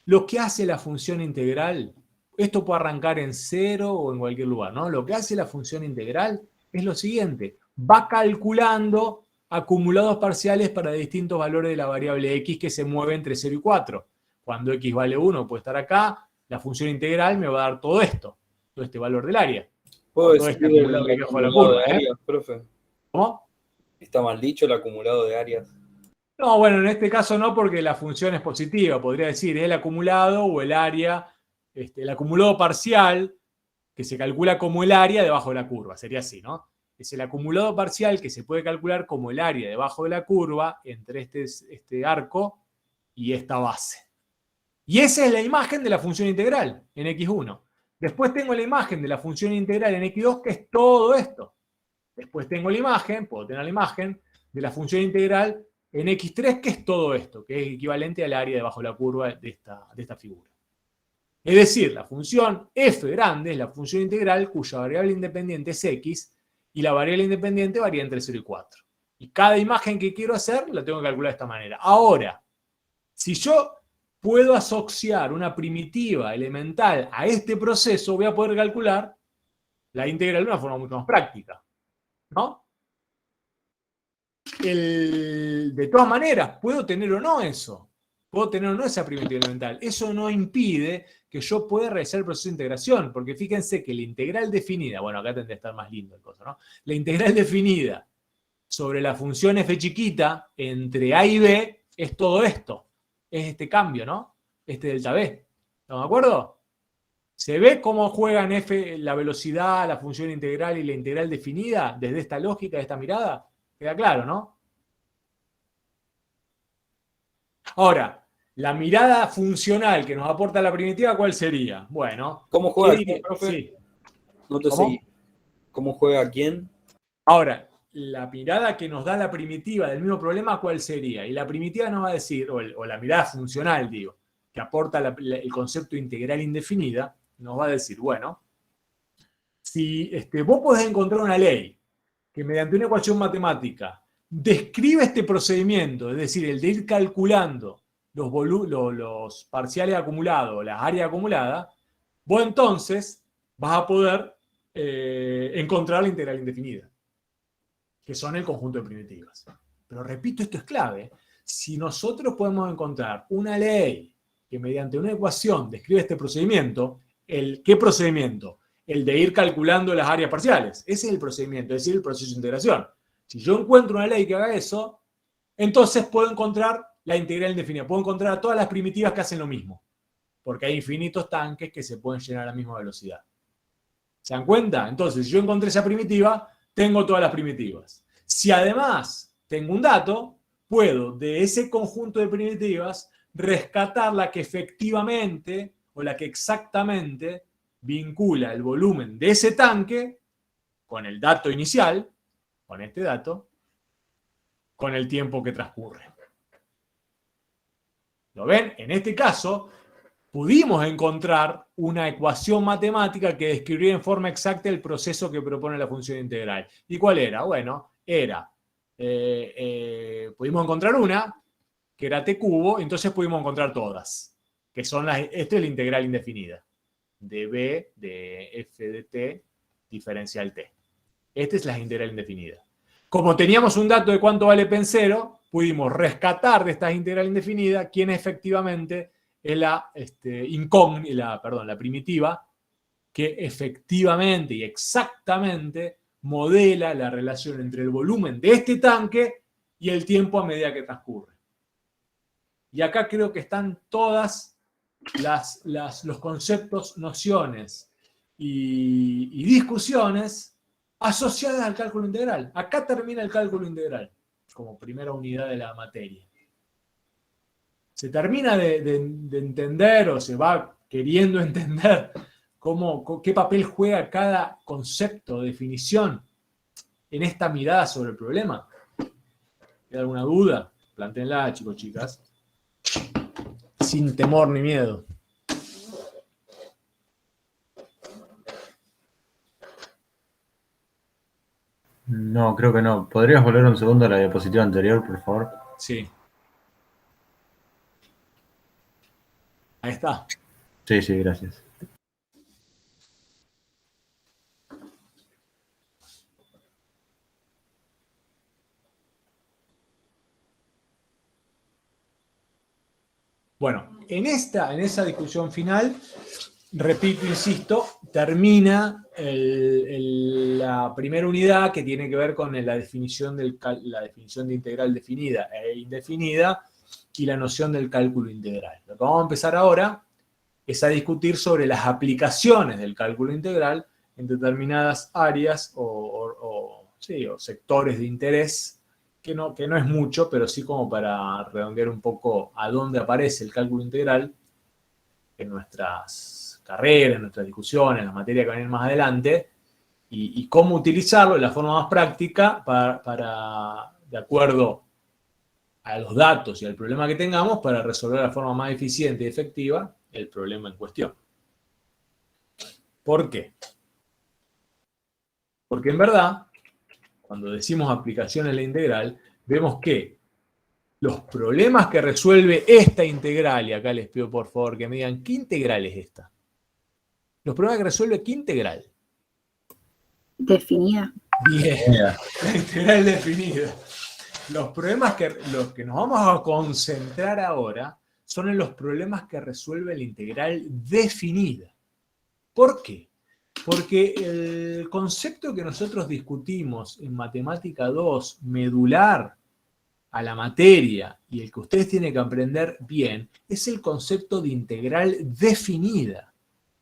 Lo que hace la función integral, esto puede arrancar en 0 o en cualquier lugar, ¿no? Lo que hace la función integral es lo siguiente. Va calculando acumulados parciales para distintos valores de la variable x que se mueve entre 0 y 4. Cuando x vale 1 puede estar acá, la función integral me va a dar todo esto, todo este valor del área. ¿Puedo Todo decir este el acumulado que hay bajo la acumulado curva, de áreas, profe? ¿Cómo? ¿Está mal dicho el acumulado de áreas? No, bueno, en este caso no, porque la función es positiva. Podría decir el acumulado o el área, el acumulado parcial, que se calcula como el área debajo de la curva. Sería así, ¿no? Es el acumulado parcial que se puede calcular como el área debajo de la curva entre este arco y esta base. Y esa es la imagen de la función integral en x1. Después tengo la imagen de la función integral en x2, que es todo esto. Después tengo la imagen, puedo tener la imagen de la función integral en x3, que es todo esto, que es equivalente al área debajo de la curva de esta figura. Es decir, la función f grande es la función integral cuya variable independiente es x y la variable independiente varía entre 0 y 4. Y cada imagen que quiero hacer la tengo que calcular de esta manera. Ahora, si yo puedo asociar una primitiva elemental a este proceso, voy a poder calcular la integral de una forma mucho más práctica, ¿no? De todas maneras, puedo tener o no eso. Puedo tener o no esa primitiva elemental. Eso no impide que yo pueda realizar el proceso de integración, porque fíjense que la integral definida, bueno, acá tendría que estar más lindo el coso, ¿no? La integral definida sobre la función f chiquita entre a y b es todo esto. Es este cambio, ¿no? Este delta b. ¿Estamos de acuerdo? ¿Se ve cómo juegan f, la velocidad, la función integral y la integral definida desde esta lógica, de esta mirada? Queda claro, ¿no? Ahora, la mirada funcional que nos aporta la primitiva, ¿cuál sería? Bueno. ¿Cómo juega quién, profe? Sí. No te ¿Cómo? seguí. ¿Cómo juega quién? Ahora, la mirada que nos da la primitiva del mismo problema, ¿cuál sería? Y la primitiva nos va a decir, o la mirada funcional, digo, que aporta el concepto integral indefinida, nos va a decir, bueno, si vos podés encontrar una ley que mediante una ecuación matemática describe este procedimiento, es decir, el de ir calculando los parciales acumulados, las áreas acumuladas, vos entonces vas a poder encontrar la integral indefinida, que son el conjunto de primitivas. Pero repito, esto es clave. Si nosotros podemos encontrar una ley que mediante una ecuación describe este procedimiento, ¿qué procedimiento? El de ir calculando las áreas parciales. Ese es el procedimiento, es decir, el proceso de integración. Si yo encuentro una ley que haga eso, entonces puedo encontrar la integral indefinida. Puedo encontrar a todas las primitivas que hacen lo mismo. Porque hay infinitos tanques que se pueden llenar a la misma velocidad. ¿Se dan cuenta? Entonces, si yo encontré esa primitiva, tengo todas las primitivas. Si además tengo un dato, puedo de ese conjunto de primitivas rescatar la que efectivamente o la que exactamente vincula el volumen de ese tanque con el dato inicial, con este dato, con el tiempo que transcurre. ¿Lo ven? En este caso, pudimos encontrar una ecuación matemática que describiría en forma exacta el proceso que propone la función integral. ¿Y cuál era? Bueno, era pudimos encontrar una, que era t cubo, entonces pudimos encontrar todas, que son esta es la integral indefinida, de b de f de t diferencial t. Esta es la integral indefinida. Como teníamos un dato de cuánto vale p en cero, pudimos rescatar de esta integral indefinida quién efectivamente es la la primitiva, que efectivamente y exactamente modela la relación entre el volumen de este tanque y el tiempo a medida que transcurre. Y acá creo que están todas los conceptos, nociones y discusiones asociadas al cálculo integral. Acá termina el cálculo integral, como primera unidad de la materia. Se termina de entender o se va queriendo entender qué papel juega cada concepto, definición en esta mirada sobre el problema. ¿Hay alguna duda? Plantéenla, chicos, chicas. Sin temor ni miedo. No, creo que no. ¿Podrías volver un segundo a la diapositiva anterior, por favor? Sí. Ahí está. Sí, sí, gracias. Bueno, en esa discusión final, repito, insisto, termina la primera unidad que tiene que ver con la definición de integral definida e indefinida y la noción del cálculo integral. Lo que vamos a empezar ahora es a discutir sobre las aplicaciones del cálculo integral en determinadas áreas o sectores de interés, que no es mucho, pero sí como para redondear un poco a dónde aparece el cálculo integral en nuestras carreras, en nuestras discusiones, en las materias que vienen más adelante, y cómo utilizarlo de la forma más práctica para, de acuerdo a los datos y al problema que tengamos, para resolver de la forma más eficiente y efectiva el problema en cuestión. ¿Por qué? Porque en verdad, cuando decimos aplicaciones de la integral, vemos que los problemas que resuelve esta integral, y acá les pido por favor que me digan, ¿qué integral es esta? Los problemas que resuelve, ¿qué integral? Definida. Bien, la integral definida. Los problemas los que nos vamos a concentrar ahora son en los problemas que resuelve la integral definida. ¿Por qué? Porque el concepto que nosotros discutimos en Matemática 2, medular a la materia, y el que ustedes tienen que aprender bien, es el concepto de integral definida.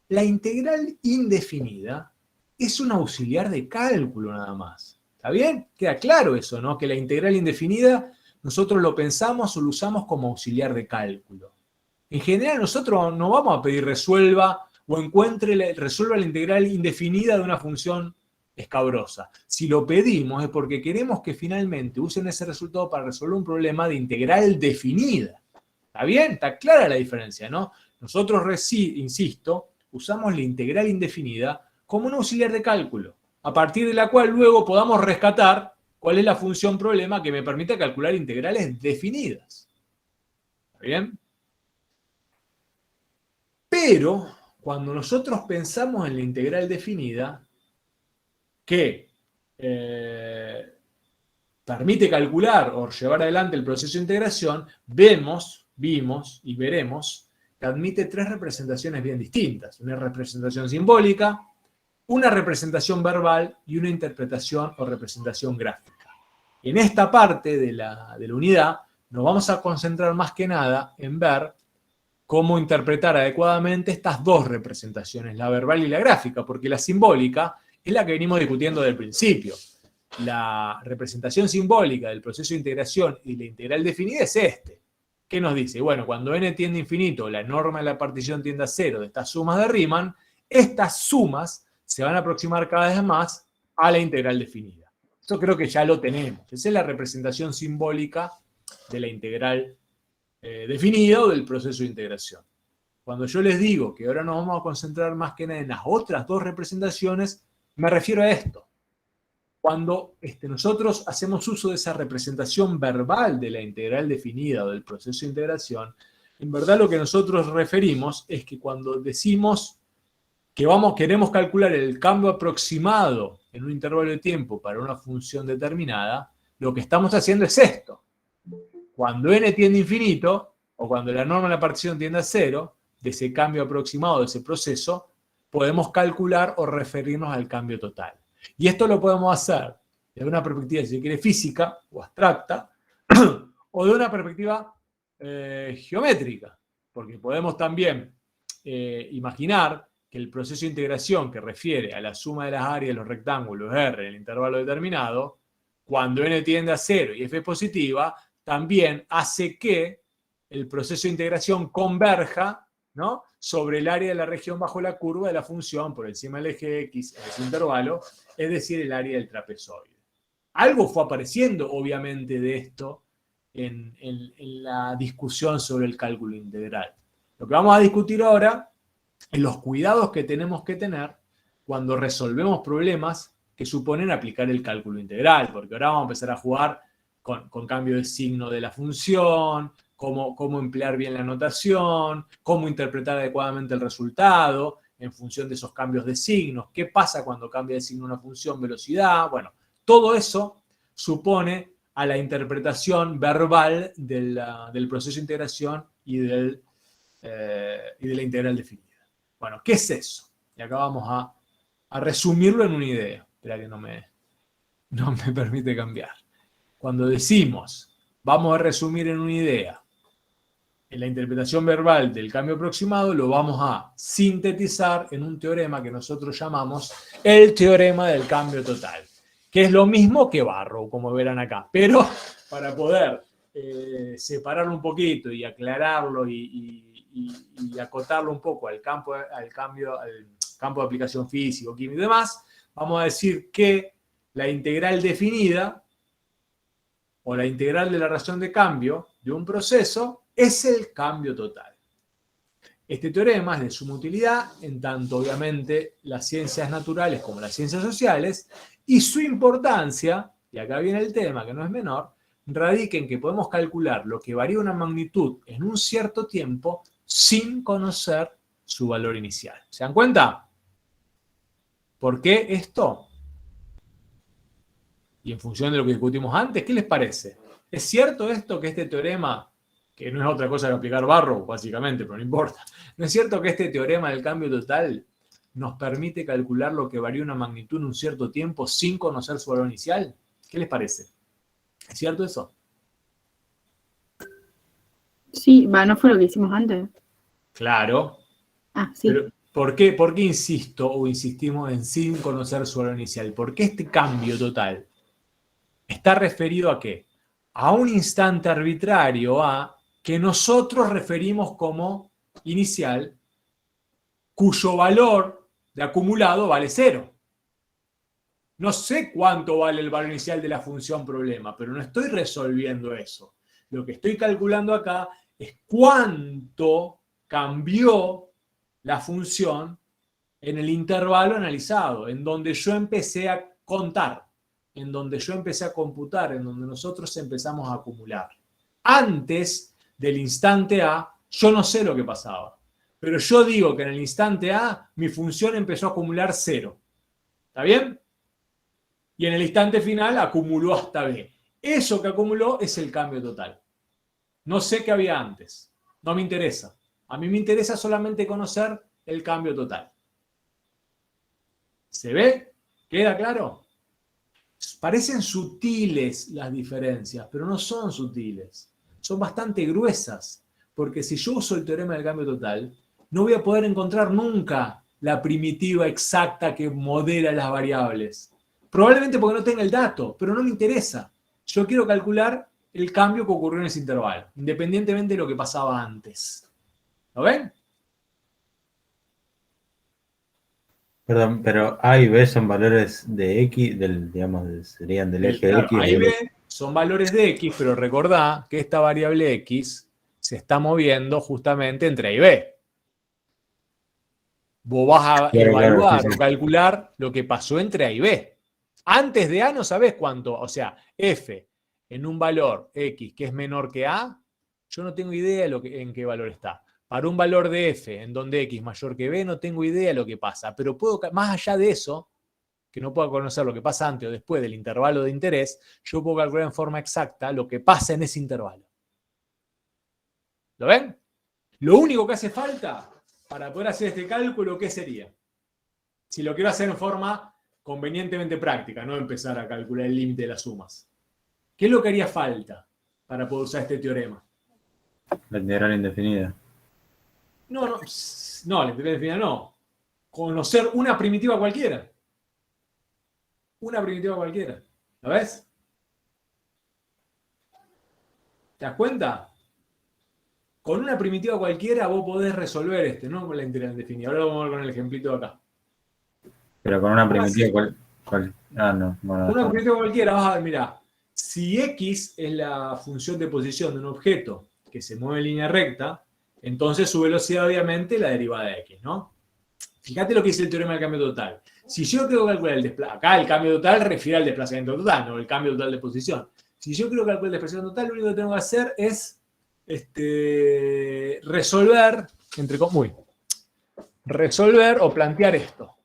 La integral indefinida es un auxiliar de cálculo nada más. ¿Está bien? Queda claro eso, ¿no? Que la integral indefinida nosotros lo pensamos o lo usamos como auxiliar de cálculo. En general nosotros no vamos a pedir resuelva o resuelva la integral indefinida de una función escabrosa. Si lo pedimos es porque queremos que finalmente usen ese resultado para resolver un problema de integral definida. ¿Está bien? Está clara la diferencia, ¿no? Nosotros, insisto, usamos la integral indefinida como un auxiliar de cálculo, a partir de la cual luego podamos rescatar cuál es la función problema que me permite calcular integrales definidas. ¿Está bien? Pero cuando nosotros pensamos en la integral definida, que permite calcular o llevar adelante el proceso de integración, vimos y veremos que admite tres representaciones bien distintas. Una representación simbólica, una representación verbal y una interpretación o representación gráfica. En esta parte de la unidad nos vamos a concentrar más que nada en ver cómo interpretar adecuadamente estas dos representaciones, la verbal y la gráfica, porque la simbólica es la que venimos discutiendo desde el principio. La representación simbólica del proceso de integración y la integral definida es este. ¿Qué nos dice? Bueno, cuando n tiende a infinito, la norma de la partición tiende a cero de estas sumas de Riemann, estas sumas se van a aproximar cada vez más a la integral definida. Esto creo que ya lo tenemos. Esa es la representación simbólica de la integral definida o del proceso de integración. Cuando yo les digo que ahora nos vamos a concentrar más que nada en las otras dos representaciones, me refiero a esto. cuando nosotros hacemos uso de esa representación verbal de la integral definida o del proceso de integración, en verdad lo que nosotros referimos es que cuando decimos que queremos calcular el cambio aproximado en un intervalo de tiempo para una función determinada, lo que estamos haciendo es esto. Cuando n tiende a infinito, o cuando la norma de la partición tiende a 0, de ese cambio aproximado de ese proceso, podemos calcular o referirnos al cambio total. Y esto lo podemos hacer desde una perspectiva, si se quiere, física o abstracta, o de una perspectiva geométrica, porque podemos también imaginar que el proceso de integración que refiere a la suma de las áreas de los rectángulos R en el intervalo determinado, cuando n tiende a 0 y f es positiva, también hace que el proceso de integración converja, ¿no?, sobre el área de la región bajo la curva de la función por encima del eje X en ese intervalo, es decir, el área del trapezoide. Algo fue apareciendo, obviamente, de esto en la discusión sobre el cálculo integral. Lo que vamos a discutir ahora es los cuidados que tenemos que tener cuando resolvemos problemas que suponen aplicar el cálculo integral, porque ahora vamos a empezar a jugar con cambio de signo de la función, cómo emplear bien la notación, cómo interpretar adecuadamente el resultado en función de esos cambios de signos, qué pasa cuando cambia de signo una función, velocidad. Bueno, todo eso supone a la interpretación verbal del proceso de integración y de la integral definida. Bueno, ¿qué es eso? Y acá vamos a resumirlo en una idea. Espera que no me permite cambiar. Cuando decimos, vamos a resumir en una idea, en la interpretación verbal del cambio aproximado, lo vamos a sintetizar en un teorema que nosotros llamamos el teorema del cambio total, que es lo mismo que Barrow, como verán acá, pero para poder separarlo un poquito y aclararlo y acotarlo un poco al campo de aplicación físico, químico y demás, vamos a decir que la integral definida o la integral de la razón de cambio de un proceso es el cambio total. Este teorema es de suma utilidad en tanto, obviamente, las ciencias naturales como las ciencias sociales, y su importancia, y acá viene el tema que no es menor, radica en que podemos calcular lo que varía una magnitud en un cierto tiempo sin conocer su valor inicial. ¿Se dan cuenta? ¿Por qué esto? Y en función de lo que discutimos antes, ¿qué les parece? ¿Es cierto esto que este teorema, que no es otra cosa que aplicar Barrow, básicamente, pero no importa, ¿no es cierto que este teorema del cambio total nos permite calcular lo que varía una magnitud en un cierto tiempo sin conocer su valor inicial? ¿Qué les parece? ¿Es cierto eso? Sí, no fue lo que hicimos antes. Claro. Ah, sí. Pero, ¿por qué insisto o insistimos en sin conocer su valor inicial? Porque este cambio total está referido ¿a qué? A un instante arbitrario que nosotros referimos como inicial, cuyo valor de acumulado vale 0. No sé cuánto vale el valor inicial de la función problema, pero no estoy resolviendo eso. Lo que estoy calculando acá es cuánto cambió la función en el intervalo analizado, en donde yo empecé a contar, en donde yo empecé a computar, en donde nosotros empezamos a acumular. Antes del instante A, yo no sé lo que pasaba, pero yo digo que en el instante A mi función empezó a acumular 0. ¿Está bien? Y en el instante final acumuló hasta B. Eso que acumuló es el cambio total. No sé qué había antes. No me interesa. A mí me interesa solamente conocer el cambio total. ¿Se ve? ¿Queda claro? Parecen sutiles las diferencias, pero no son sutiles. Son bastante gruesas. Porque si yo uso el teorema del cambio total, no voy a poder encontrar nunca la primitiva exacta que modela las variables. Probablemente porque no tenga el dato, pero no me interesa. Yo quiero calcular el cambio que ocurrió en ese intervalo, independientemente de lo que pasaba antes. ¿Lo ven? Perdón, pero A y B son valores de X, serían del eje Claro, X. A y B son valores de X, pero recordá que esta variable X se está moviendo justamente entre A y B. Vos vas a evaluar o calcular lo que pasó entre A y B. Antes de A no sabés cuánto, o sea, f en un valor x que es menor que A, yo no tengo idea en qué valor está. Para un valor de f en donde x mayor que b, no tengo idea de lo que pasa. Pero puedo, más allá de eso, que no puedo conocer lo que pasa antes o después del intervalo de interés, yo puedo calcular en forma exacta lo que pasa en ese intervalo. ¿Lo ven? Lo único que hace falta para poder hacer este cálculo, ¿qué sería? Si lo quiero hacer en forma convenientemente práctica, no empezar a calcular el límite de las sumas. ¿Qué es lo que haría falta para poder usar este teorema? La integral indefinida. No, la integral indefinida no. Conocer una primitiva cualquiera. Una primitiva cualquiera. ¿Lo ves? ¿Te das cuenta? Con una primitiva cualquiera vos podés resolver no con la integral indefinida. Ahora vamos a ver con el ejemplito de acá. Pero con una primitiva, ¿cuál? Ah, no. Bueno, una primitiva cualquiera, vas a ver, mirá. Si x es la función de posición de un objeto que se mueve en línea recta, entonces su velocidad obviamente es la derivada de x, ¿no? Fíjate lo que dice el teorema del cambio total. Si yo quiero calcular el desplazamiento, acá el cambio total refiere al desplazamiento total, no el cambio total de posición. Si yo quiero calcular el desplazamiento total, lo único que tengo que hacer es resolver o plantear esto.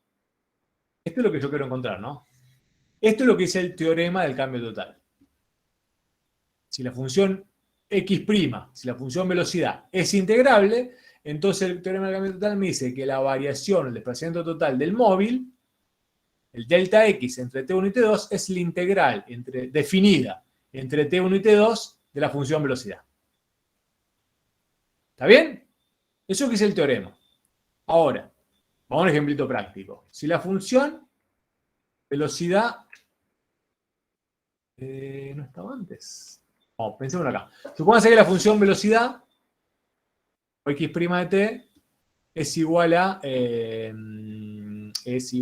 Esto es lo que yo quiero encontrar, ¿no? Esto es lo que dice el teorema del cambio total. Si la función x', si la función velocidad es integrable, entonces el teorema del cambio total me dice que la variación, el desplazamiento total del móvil, el delta x entre t1 y t2, es la integral definida entre t1 y t2 de la función velocidad. ¿Está bien? Eso es lo que dice el teorema. Ahora, vamos a un ejemplito práctico. Si la función velocidad... ¿no estaba antes? Vamos, pensemos acá. Supongamos que la función velocidad, o x' de t, es igual a... es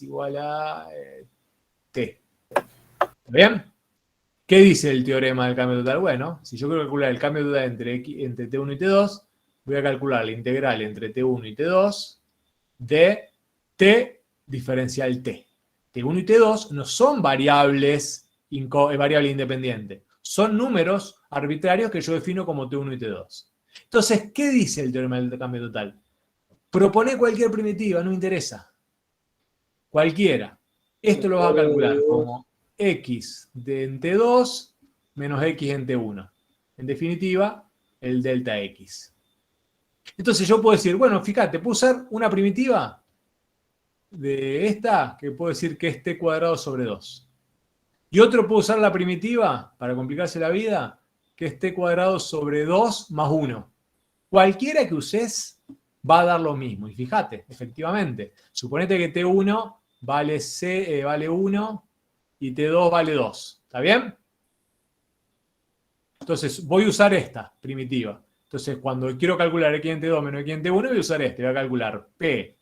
igual a t. ¿Está bien? ¿Qué dice el teorema del cambio total? Bueno, si yo quiero calcular el cambio total entre t1 y t2, voy a calcular la integral entre t1 y t2 de t diferencial t. t1 y t2 no son variables independientes, son números arbitrarios que yo defino como t1 y t2. Entonces, ¿qué dice el teorema del cambio total? Propone cualquier primitiva, no me interesa. Cualquiera. Esto lo vas a calcular como x en t2 menos x en t1. En definitiva, el delta x. Entonces yo puedo decir, bueno, fíjate, puedo usar una primitiva de esta, que puedo decir que es t cuadrado sobre 2. Y otro puedo usar la primitiva, para complicarse la vida, que es t cuadrado sobre 2 más 1. Cualquiera que uses va a dar lo mismo. Y fíjate, efectivamente, suponete que t1 vale 1 y t2 vale 2. ¿Está bien? Entonces voy a usar esta primitiva. Entonces cuando quiero calcular x en t2 menos x en t1, voy a usar este. Voy a calcular p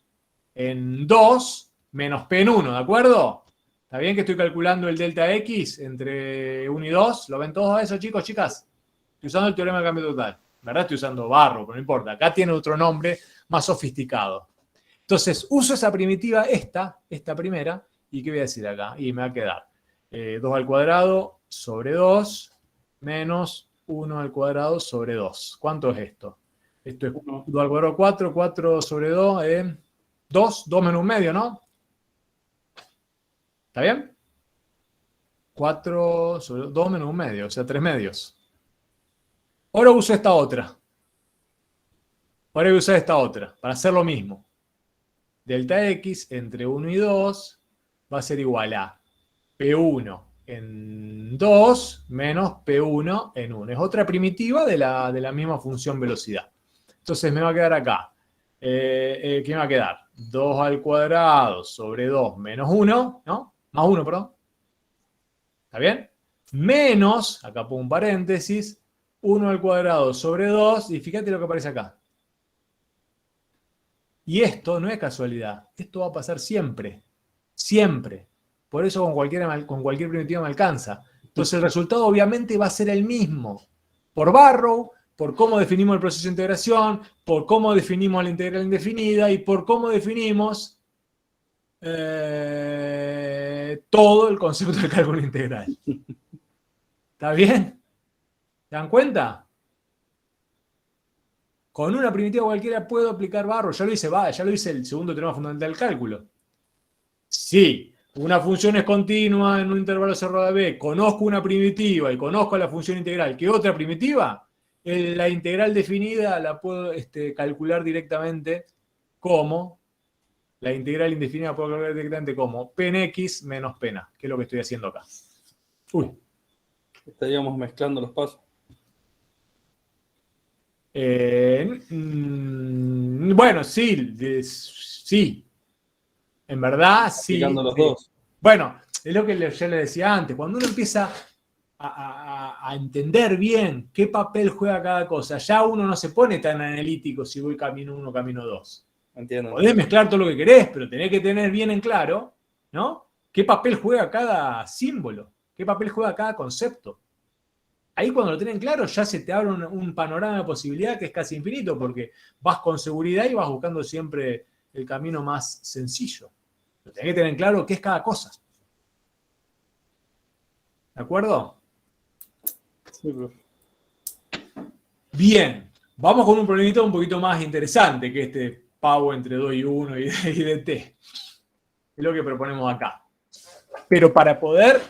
en 2 menos p en 1, ¿de acuerdo? ¿Está bien que estoy calculando el delta x entre 1 y 2? ¿Lo ven todos eso, chicos, chicas? Estoy usando el teorema del cambio total. En verdad estoy usando barro, pero no importa. Acá tiene otro nombre más sofisticado. Entonces uso esa primitiva, esta primera, ¿y qué voy a decir acá? Y me va a quedar 2 al cuadrado sobre 2 menos 1 al cuadrado sobre 2. ¿Cuánto es esto? Esto es 2 al cuadrado 4, 4 sobre 2 es 2 menos 1 medio, ¿no? ¿Está bien? 4 sobre 2 menos 1 medio, o sea, 3 medios. Ahora uso esta otra. Ahora voy a usar esta otra, para hacer lo mismo. Delta x entre 1 y 2 va a ser igual a P1 en 2 menos P1 en 1. Es otra primitiva de la misma función velocidad. Entonces me va a quedar acá. ¿Qué me va a quedar? 2 al cuadrado sobre 2 menos 1, ¿no? Más 1, perdón. ¿Está bien? Menos, acá pongo un paréntesis, 1 al cuadrado sobre 2, y fíjate lo que aparece acá. Y esto no es casualidad, esto va a pasar siempre, siempre. Por eso con cualquier primitiva me alcanza. Entonces el resultado obviamente va a ser el mismo. Por Barrow, por cómo definimos el proceso de integración, por cómo definimos la integral indefinida y por cómo definimos todo el concepto del cálculo integral. ¿Está bien? ¿Se dan cuenta? Con una primitiva cualquiera puedo aplicar barro. Ya lo hice el segundo teorema fundamental del cálculo. Sí. Una función es continua en un intervalo cerrado de B, conozco una primitiva y conozco la función integral, ¿qué otra primitiva? La integral definida la puedo calcular directamente como, la integral indefinida la puedo calcular directamente como P en X menos P en A, que es lo que estoy haciendo acá. Uy. Estaríamos mezclando los pasos. Bueno, sí. En verdad, sí. Aplicando los dos. Bueno, es lo que yo le decía antes. Cuando uno empieza a entender bien qué papel juega cada cosa, ya uno no se pone tan analítico si voy camino 1, camino 2. Entiendo. Podés mezclar todo lo que querés, pero tenés que tener bien en claro, ¿no? ¿Qué papel juega cada símbolo? ¿Qué papel juega cada concepto? Ahí cuando lo tienen claro ya se te abre un panorama de posibilidad que es casi infinito, porque vas con seguridad y vas buscando siempre el camino más sencillo. Pero tenés que tener claro qué es cada cosa. ¿De acuerdo? Sí, profe. Bien. Vamos con un problemita un poquito más interesante que este pavo entre 2 y 1 y de t. Es lo que proponemos acá. Pero para poder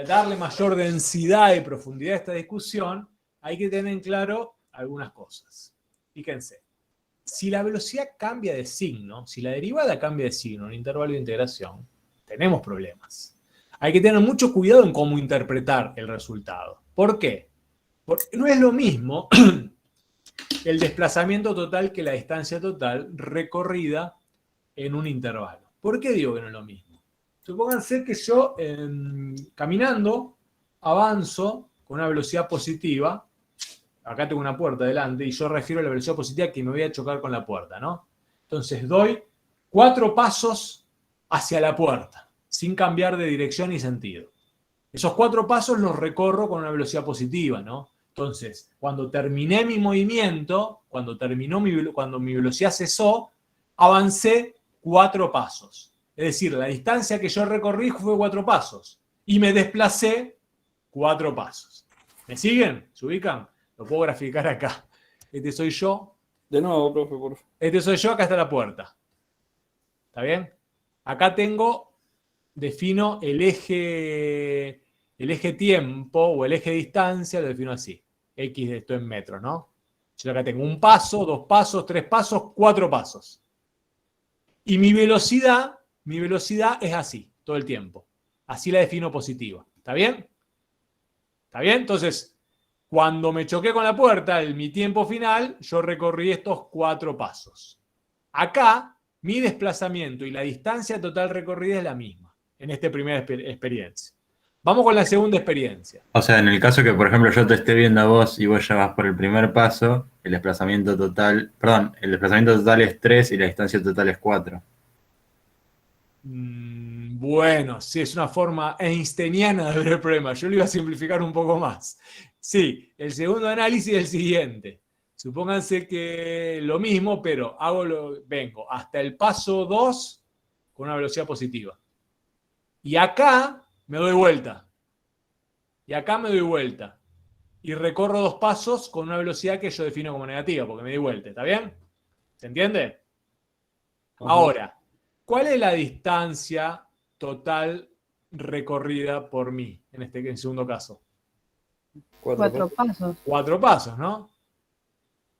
darle mayor densidad y profundidad a esta discusión, hay que tener en claro algunas cosas. Fíjense. Si la velocidad cambia de signo, si la derivada cambia de signo en intervalo de integración, tenemos problemas. Hay que tener mucho cuidado en cómo interpretar el resultado. ¿Por qué? Porque no es lo mismo el desplazamiento total que la distancia total recorrida en un intervalo. ¿Por qué digo que no es lo mismo? Supónganse que yo, caminando, avanzo con una velocidad positiva. Acá tengo una puerta delante y yo refiero a la velocidad positiva que me voy a chocar con la puerta, ¿no? Entonces doy 4 pasos hacia la puerta, sin cambiar de dirección ni sentido. Esos 4 pasos los recorro con una velocidad positiva, ¿no? Entonces, cuando terminé mi movimiento, cuando mi velocidad cesó, avancé 4 pasos. Es decir, la distancia que yo recorrí fue 4 pasos. Y me desplacé 4 pasos. ¿Me siguen? ¿Se ubican? Lo puedo graficar acá. Este soy yo. De nuevo, profe, por favor. Este soy yo, acá está la puerta. ¿Está bien? Acá defino el eje tiempo o el eje distancia, lo defino así. X de esto en metros, ¿no? Yo acá tengo 1 paso, 2 pasos, 3 pasos, 4 pasos. Y mi velocidad es así, todo el tiempo. Así la defino positiva. ¿Está bien? ¿Está bien? Entonces, cuando me choqué con la puerta, en mi tiempo final, yo recorrí estos 4 pasos. Acá, mi desplazamiento y la distancia total recorrida es la misma, en esta primera experiencia. Vamos con la segunda experiencia. O sea, en el caso que, por ejemplo, yo te esté viendo a vos y vos ya vas por el primer paso, el desplazamiento total es 3 y la distancia total es 4. Bueno, sí, es una forma einsteiniana de ver el problema. Yo lo iba a simplificar un poco más. Sí, el segundo análisis es el siguiente. Supónganse que lo mismo, pero vengo hasta el paso 2 con una velocidad positiva. Y acá me doy vuelta. Y acá me doy vuelta. Y recorro 2 pasos con una velocidad que yo defino como negativa, porque me di vuelta. ¿Está bien? ¿Se entiende? Ahora, ¿cuál es la distancia total recorrida por mí en el segundo caso? 4 pasos. 4 pasos, ¿no?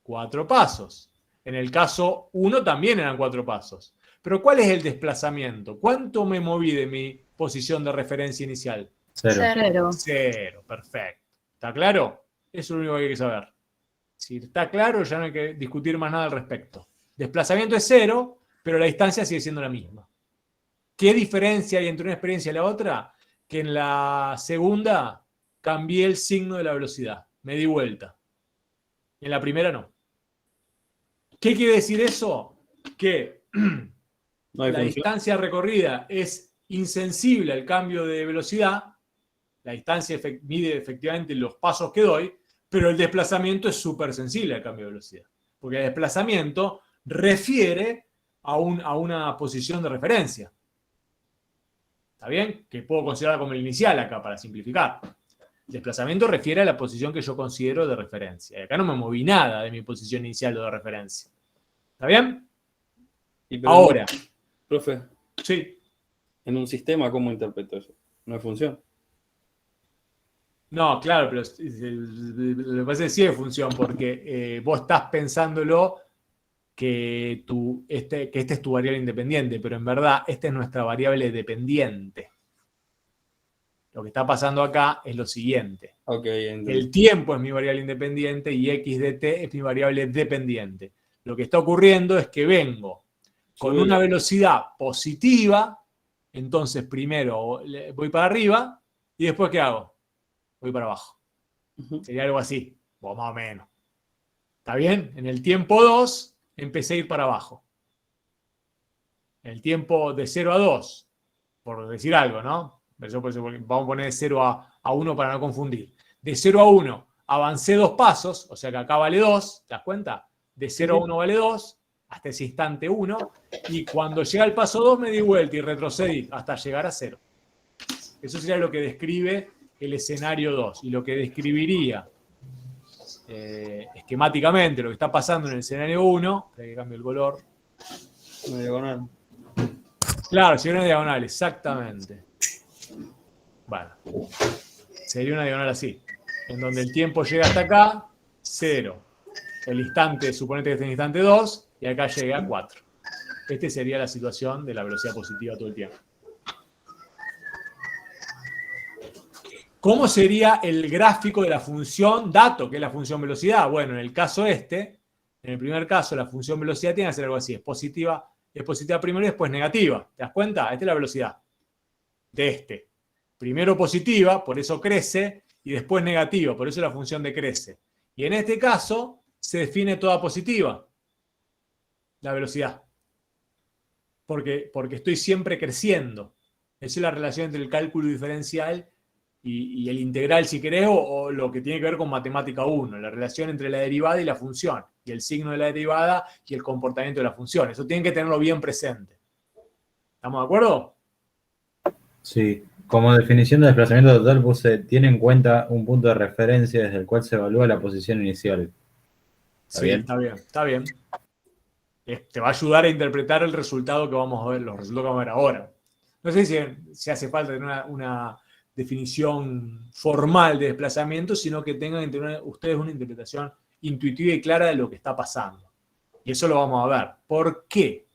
4 pasos. En el caso 1 también eran 4 pasos. Pero ¿cuál es el desplazamiento? ¿Cuánto me moví de mi posición de referencia inicial? 0. 0, perfecto. ¿Está claro? Eso es lo único que hay que saber. Si está claro, ya no hay que discutir más nada al respecto. Desplazamiento es 0, pero la distancia sigue siendo la misma. ¿Qué diferencia hay entre una experiencia y la otra? Que en la segunda cambié el signo de la velocidad. Me di vuelta. Y en la primera no. ¿Qué quiere decir eso? Que la distancia recorrida es insensible al cambio de velocidad. La distancia mide efectivamente los pasos que doy, pero el desplazamiento es súper sensible al cambio de velocidad. Porque el desplazamiento refiere a una posición de referencia. ¿Está bien? Que puedo considerar como el inicial acá, para simplificar. Desplazamiento refiere a la posición que yo considero de referencia. Y acá no me moví nada de mi posición inicial o de referencia. ¿Está bien? Y pero, Ahora. profe, Sí. en un sistema, ¿cómo interpreto eso? No hay función. No, claro, pero lo que pasa es que sí hay función, porque vos estás pensándolo que este es tu variable independiente, pero en verdad esta es nuestra variable dependiente. Lo que está pasando acá es lo siguiente. Ok, entendí. El tiempo es mi variable independiente y x de t es mi variable dependiente. Lo que está ocurriendo es que vengo con una velocidad positiva, entonces primero voy para arriba y después ¿qué hago? Voy para abajo. Sería algo así, o más o menos. ¿Está bien? En el tiempo 2 empecé a ir para abajo. En el tiempo de 0 a 2, por decir algo, ¿no? Vamos a poner de 0 a 1 para no confundir. De 0 a 1 avancé 2 pasos, o sea que acá vale 2, ¿te das cuenta? De 0 a 1 vale 2, hasta ese instante 1, y cuando llega al paso 2 me di vuelta y retrocedí hasta llegar a 0. Eso sería lo que describe el escenario 2, y lo que describiría esquemáticamente lo que está pasando en el escenario 1, espera que cambie el color. Una diagonal. Claro, sería una diagonal, exactamente. Bueno, sería una diagonal así, en donde el tiempo llega hasta acá, 0. El instante, suponete que esté en el instante 2, y acá llega a 4. Esta sería la situación de la velocidad positiva todo el tiempo. ¿Cómo sería el gráfico de la función dato, que es la función velocidad? Bueno, en el caso en el primer caso, la función velocidad tiene que ser algo así. Es positiva primero y después negativa. ¿Te das cuenta? Esta es la velocidad de este. Primero positiva, por eso crece, y después negativa, por eso la función decrece. Y en este caso, se define toda positiva, la velocidad. Porque estoy siempre creciendo. Esa es la relación entre el cálculo diferencial y el integral, si querés, o lo que tiene que ver con matemática 1, la relación entre la derivada y la función, y el signo de la derivada y el comportamiento de la función. Eso tienen que tenerlo bien presente. ¿Estamos de acuerdo? Sí. Como definición de desplazamiento total puse, tiene en cuenta un punto de referencia desde el cual se evalúa la posición inicial. Sí, está bien, está bien. Te va a ayudar a interpretar el resultado que vamos a ver, los resultados que vamos a ver ahora. No sé si hace falta tener una definición formal de desplazamiento, sino que tengan ustedes una interpretación intuitiva y clara de lo que está pasando. Y eso lo vamos a ver. ¿Por qué?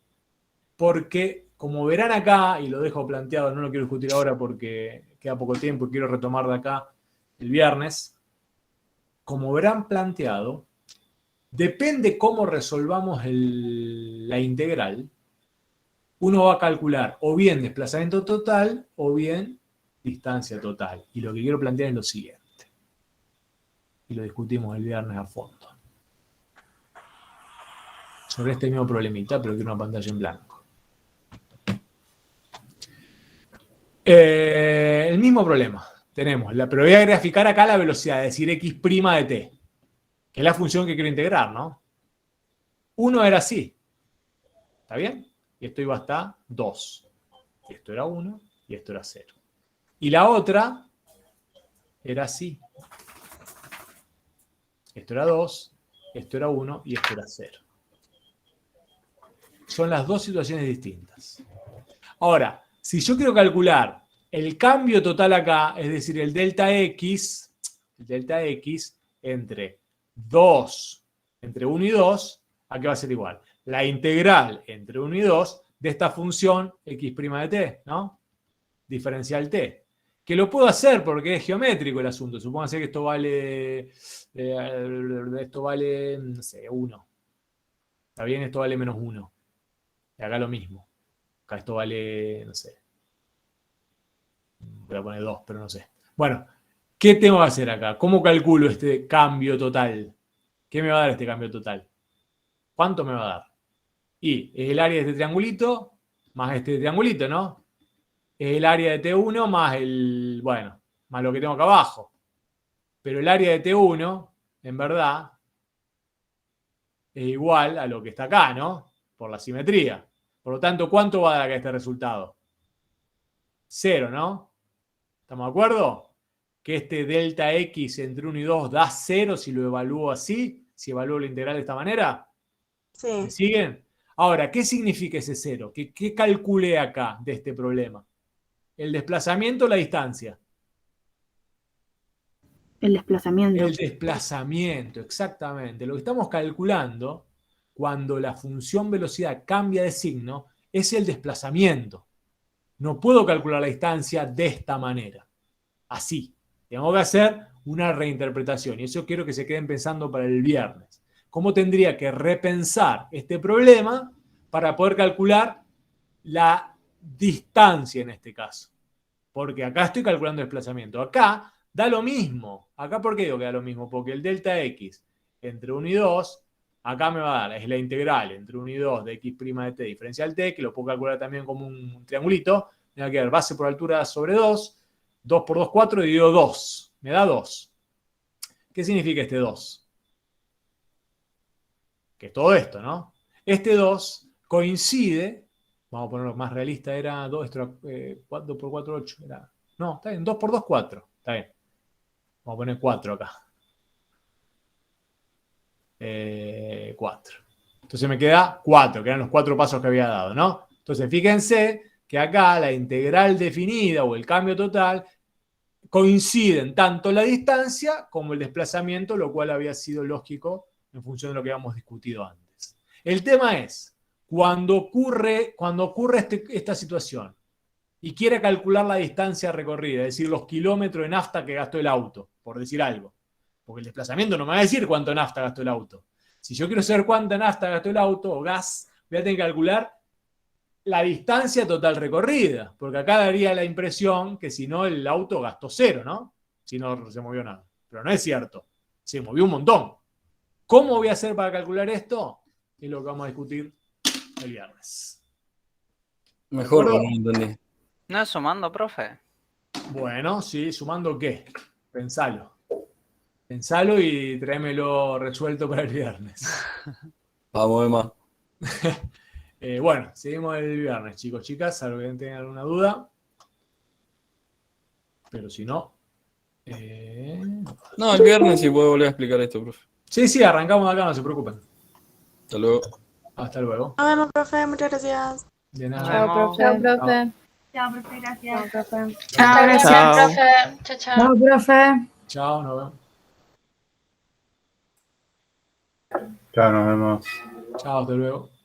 Porque, como verán acá, y lo dejo planteado, no lo quiero discutir ahora porque queda poco tiempo y quiero retomar de acá el viernes, como verán planteado, depende cómo resolvamos la integral, uno va a calcular o bien desplazamiento total o bien distancia total. Y lo que quiero plantear es lo siguiente. Y lo discutimos el viernes a fondo. Sobre este mismo problemita, pero quiero una pantalla en blanco. El mismo problema. Tenemos, pero voy a graficar acá la velocidad, es decir, x' de t. Que es la función que quiero integrar, ¿no? 1 era así. ¿Está bien? Y esto iba hasta 2. Y esto era 1 y esto era 0. Y la otra era así. Esto era 2, esto era 1 y esto era 0. Son las dos situaciones distintas. Ahora, si yo quiero calcular el cambio total acá, es decir, el delta x entre 1 y 2, ¿a qué va a ser igual? La integral entre 1 y 2 de esta función x' de t, ¿no? Diferencial t. Que lo puedo hacer porque es geométrico el asunto. Supóngase que esto vale, no sé, 1. ¿Está bien? Esto vale menos 1. Y acá lo mismo. Acá esto vale, no sé. Voy a poner 2, pero no sé. Bueno, ¿qué tengo que hacer acá? ¿Cómo calculo este cambio total? ¿Qué me va a dar este cambio total? ¿Cuánto me va a dar? Y es el área de este triangulito más este triangulito, ¿no? Es el área de T1 más lo que tengo acá abajo. Pero el área de T1, en verdad, es igual a lo que está acá, ¿no? Por la simetría. Por lo tanto, ¿cuánto va a dar acá este resultado? 0, ¿no? ¿Estamos de acuerdo? Que este delta x entre 1 y 2 da 0 si lo evalúo así, si evalúo la integral de esta manera. ¿Me Sí. siguen? Ahora, ¿qué significa ese 0? ¿Qué calculé acá de este problema? ¿El desplazamiento o la distancia? El desplazamiento. El desplazamiento, exactamente. Lo que estamos calculando cuando la función velocidad cambia de signo es el desplazamiento. No puedo calcular la distancia de esta manera. Así. Tengo que hacer una reinterpretación. Y eso quiero que se queden pensando para el viernes. ¿Cómo tendría que repensar este problema para poder calcular la distancia en este caso? Porque acá estoy calculando desplazamiento. Acá da lo mismo. ¿Acá por qué digo que da lo mismo? Porque el delta x entre 1 y 2, acá me va a dar, es la integral entre 1 y 2 de x' de t diferencial t, que lo puedo calcular también como un triangulito. Me va a quedar base por altura sobre 2. 2 por 2, 4, dividido 2. Me da 2. ¿Qué significa este 2? Que es todo esto, ¿no? Este 2 coincide, vamos a ponerlo más realista, era 2, 4 por 4, 8. Era, no, está bien, 2 por 2, 4. Está bien. Vamos a poner 4 acá. 4. Entonces me queda 4, que eran los 4 pasos que había dado, ¿no? Entonces fíjense que acá la integral definida o el cambio total coinciden tanto la distancia como el desplazamiento, lo cual había sido lógico en función de lo que habíamos discutido antes. El tema es, cuando ocurre esta situación y quiere calcular la distancia recorrida, es decir, los kilómetros de nafta que gastó el auto, por decir algo, porque el desplazamiento no me va a decir cuánto nafta gastó el auto. Si yo quiero saber cuánta nafta gastó el auto o gas, voy a tener que calcular la distancia total recorrida, porque acá daría la impresión que si no el auto gastó 0, ¿no? Si no se movió nada. Pero no es cierto, se movió un montón. ¿Cómo voy a hacer para calcular esto? Es lo que vamos a discutir el viernes. Mejor, ¿De no acuerdo? entendí. No es sumando, profe. Bueno, sí, ¿sumando qué? Pensalo. Pensalo y tráemelo resuelto para el viernes. Vamos, Emma. Bueno, seguimos el viernes, chicos, chicas, salvo que tengan alguna duda. Pero si no... No, el viernes sí puedo volver a explicar esto, profe. Sí, arrancamos acá, no se preocupen. Hasta luego. Hasta luego. Nos vemos, profe. Muchas gracias. De Nos nada. vemos. Chao, profe. Chao, profe, gracias. Chao, profe. Chao, gracias, Chao. profe. Chao, chao. Chao, profe. Chao, nos vemos. Chao, nos vemos. Chao, hasta luego.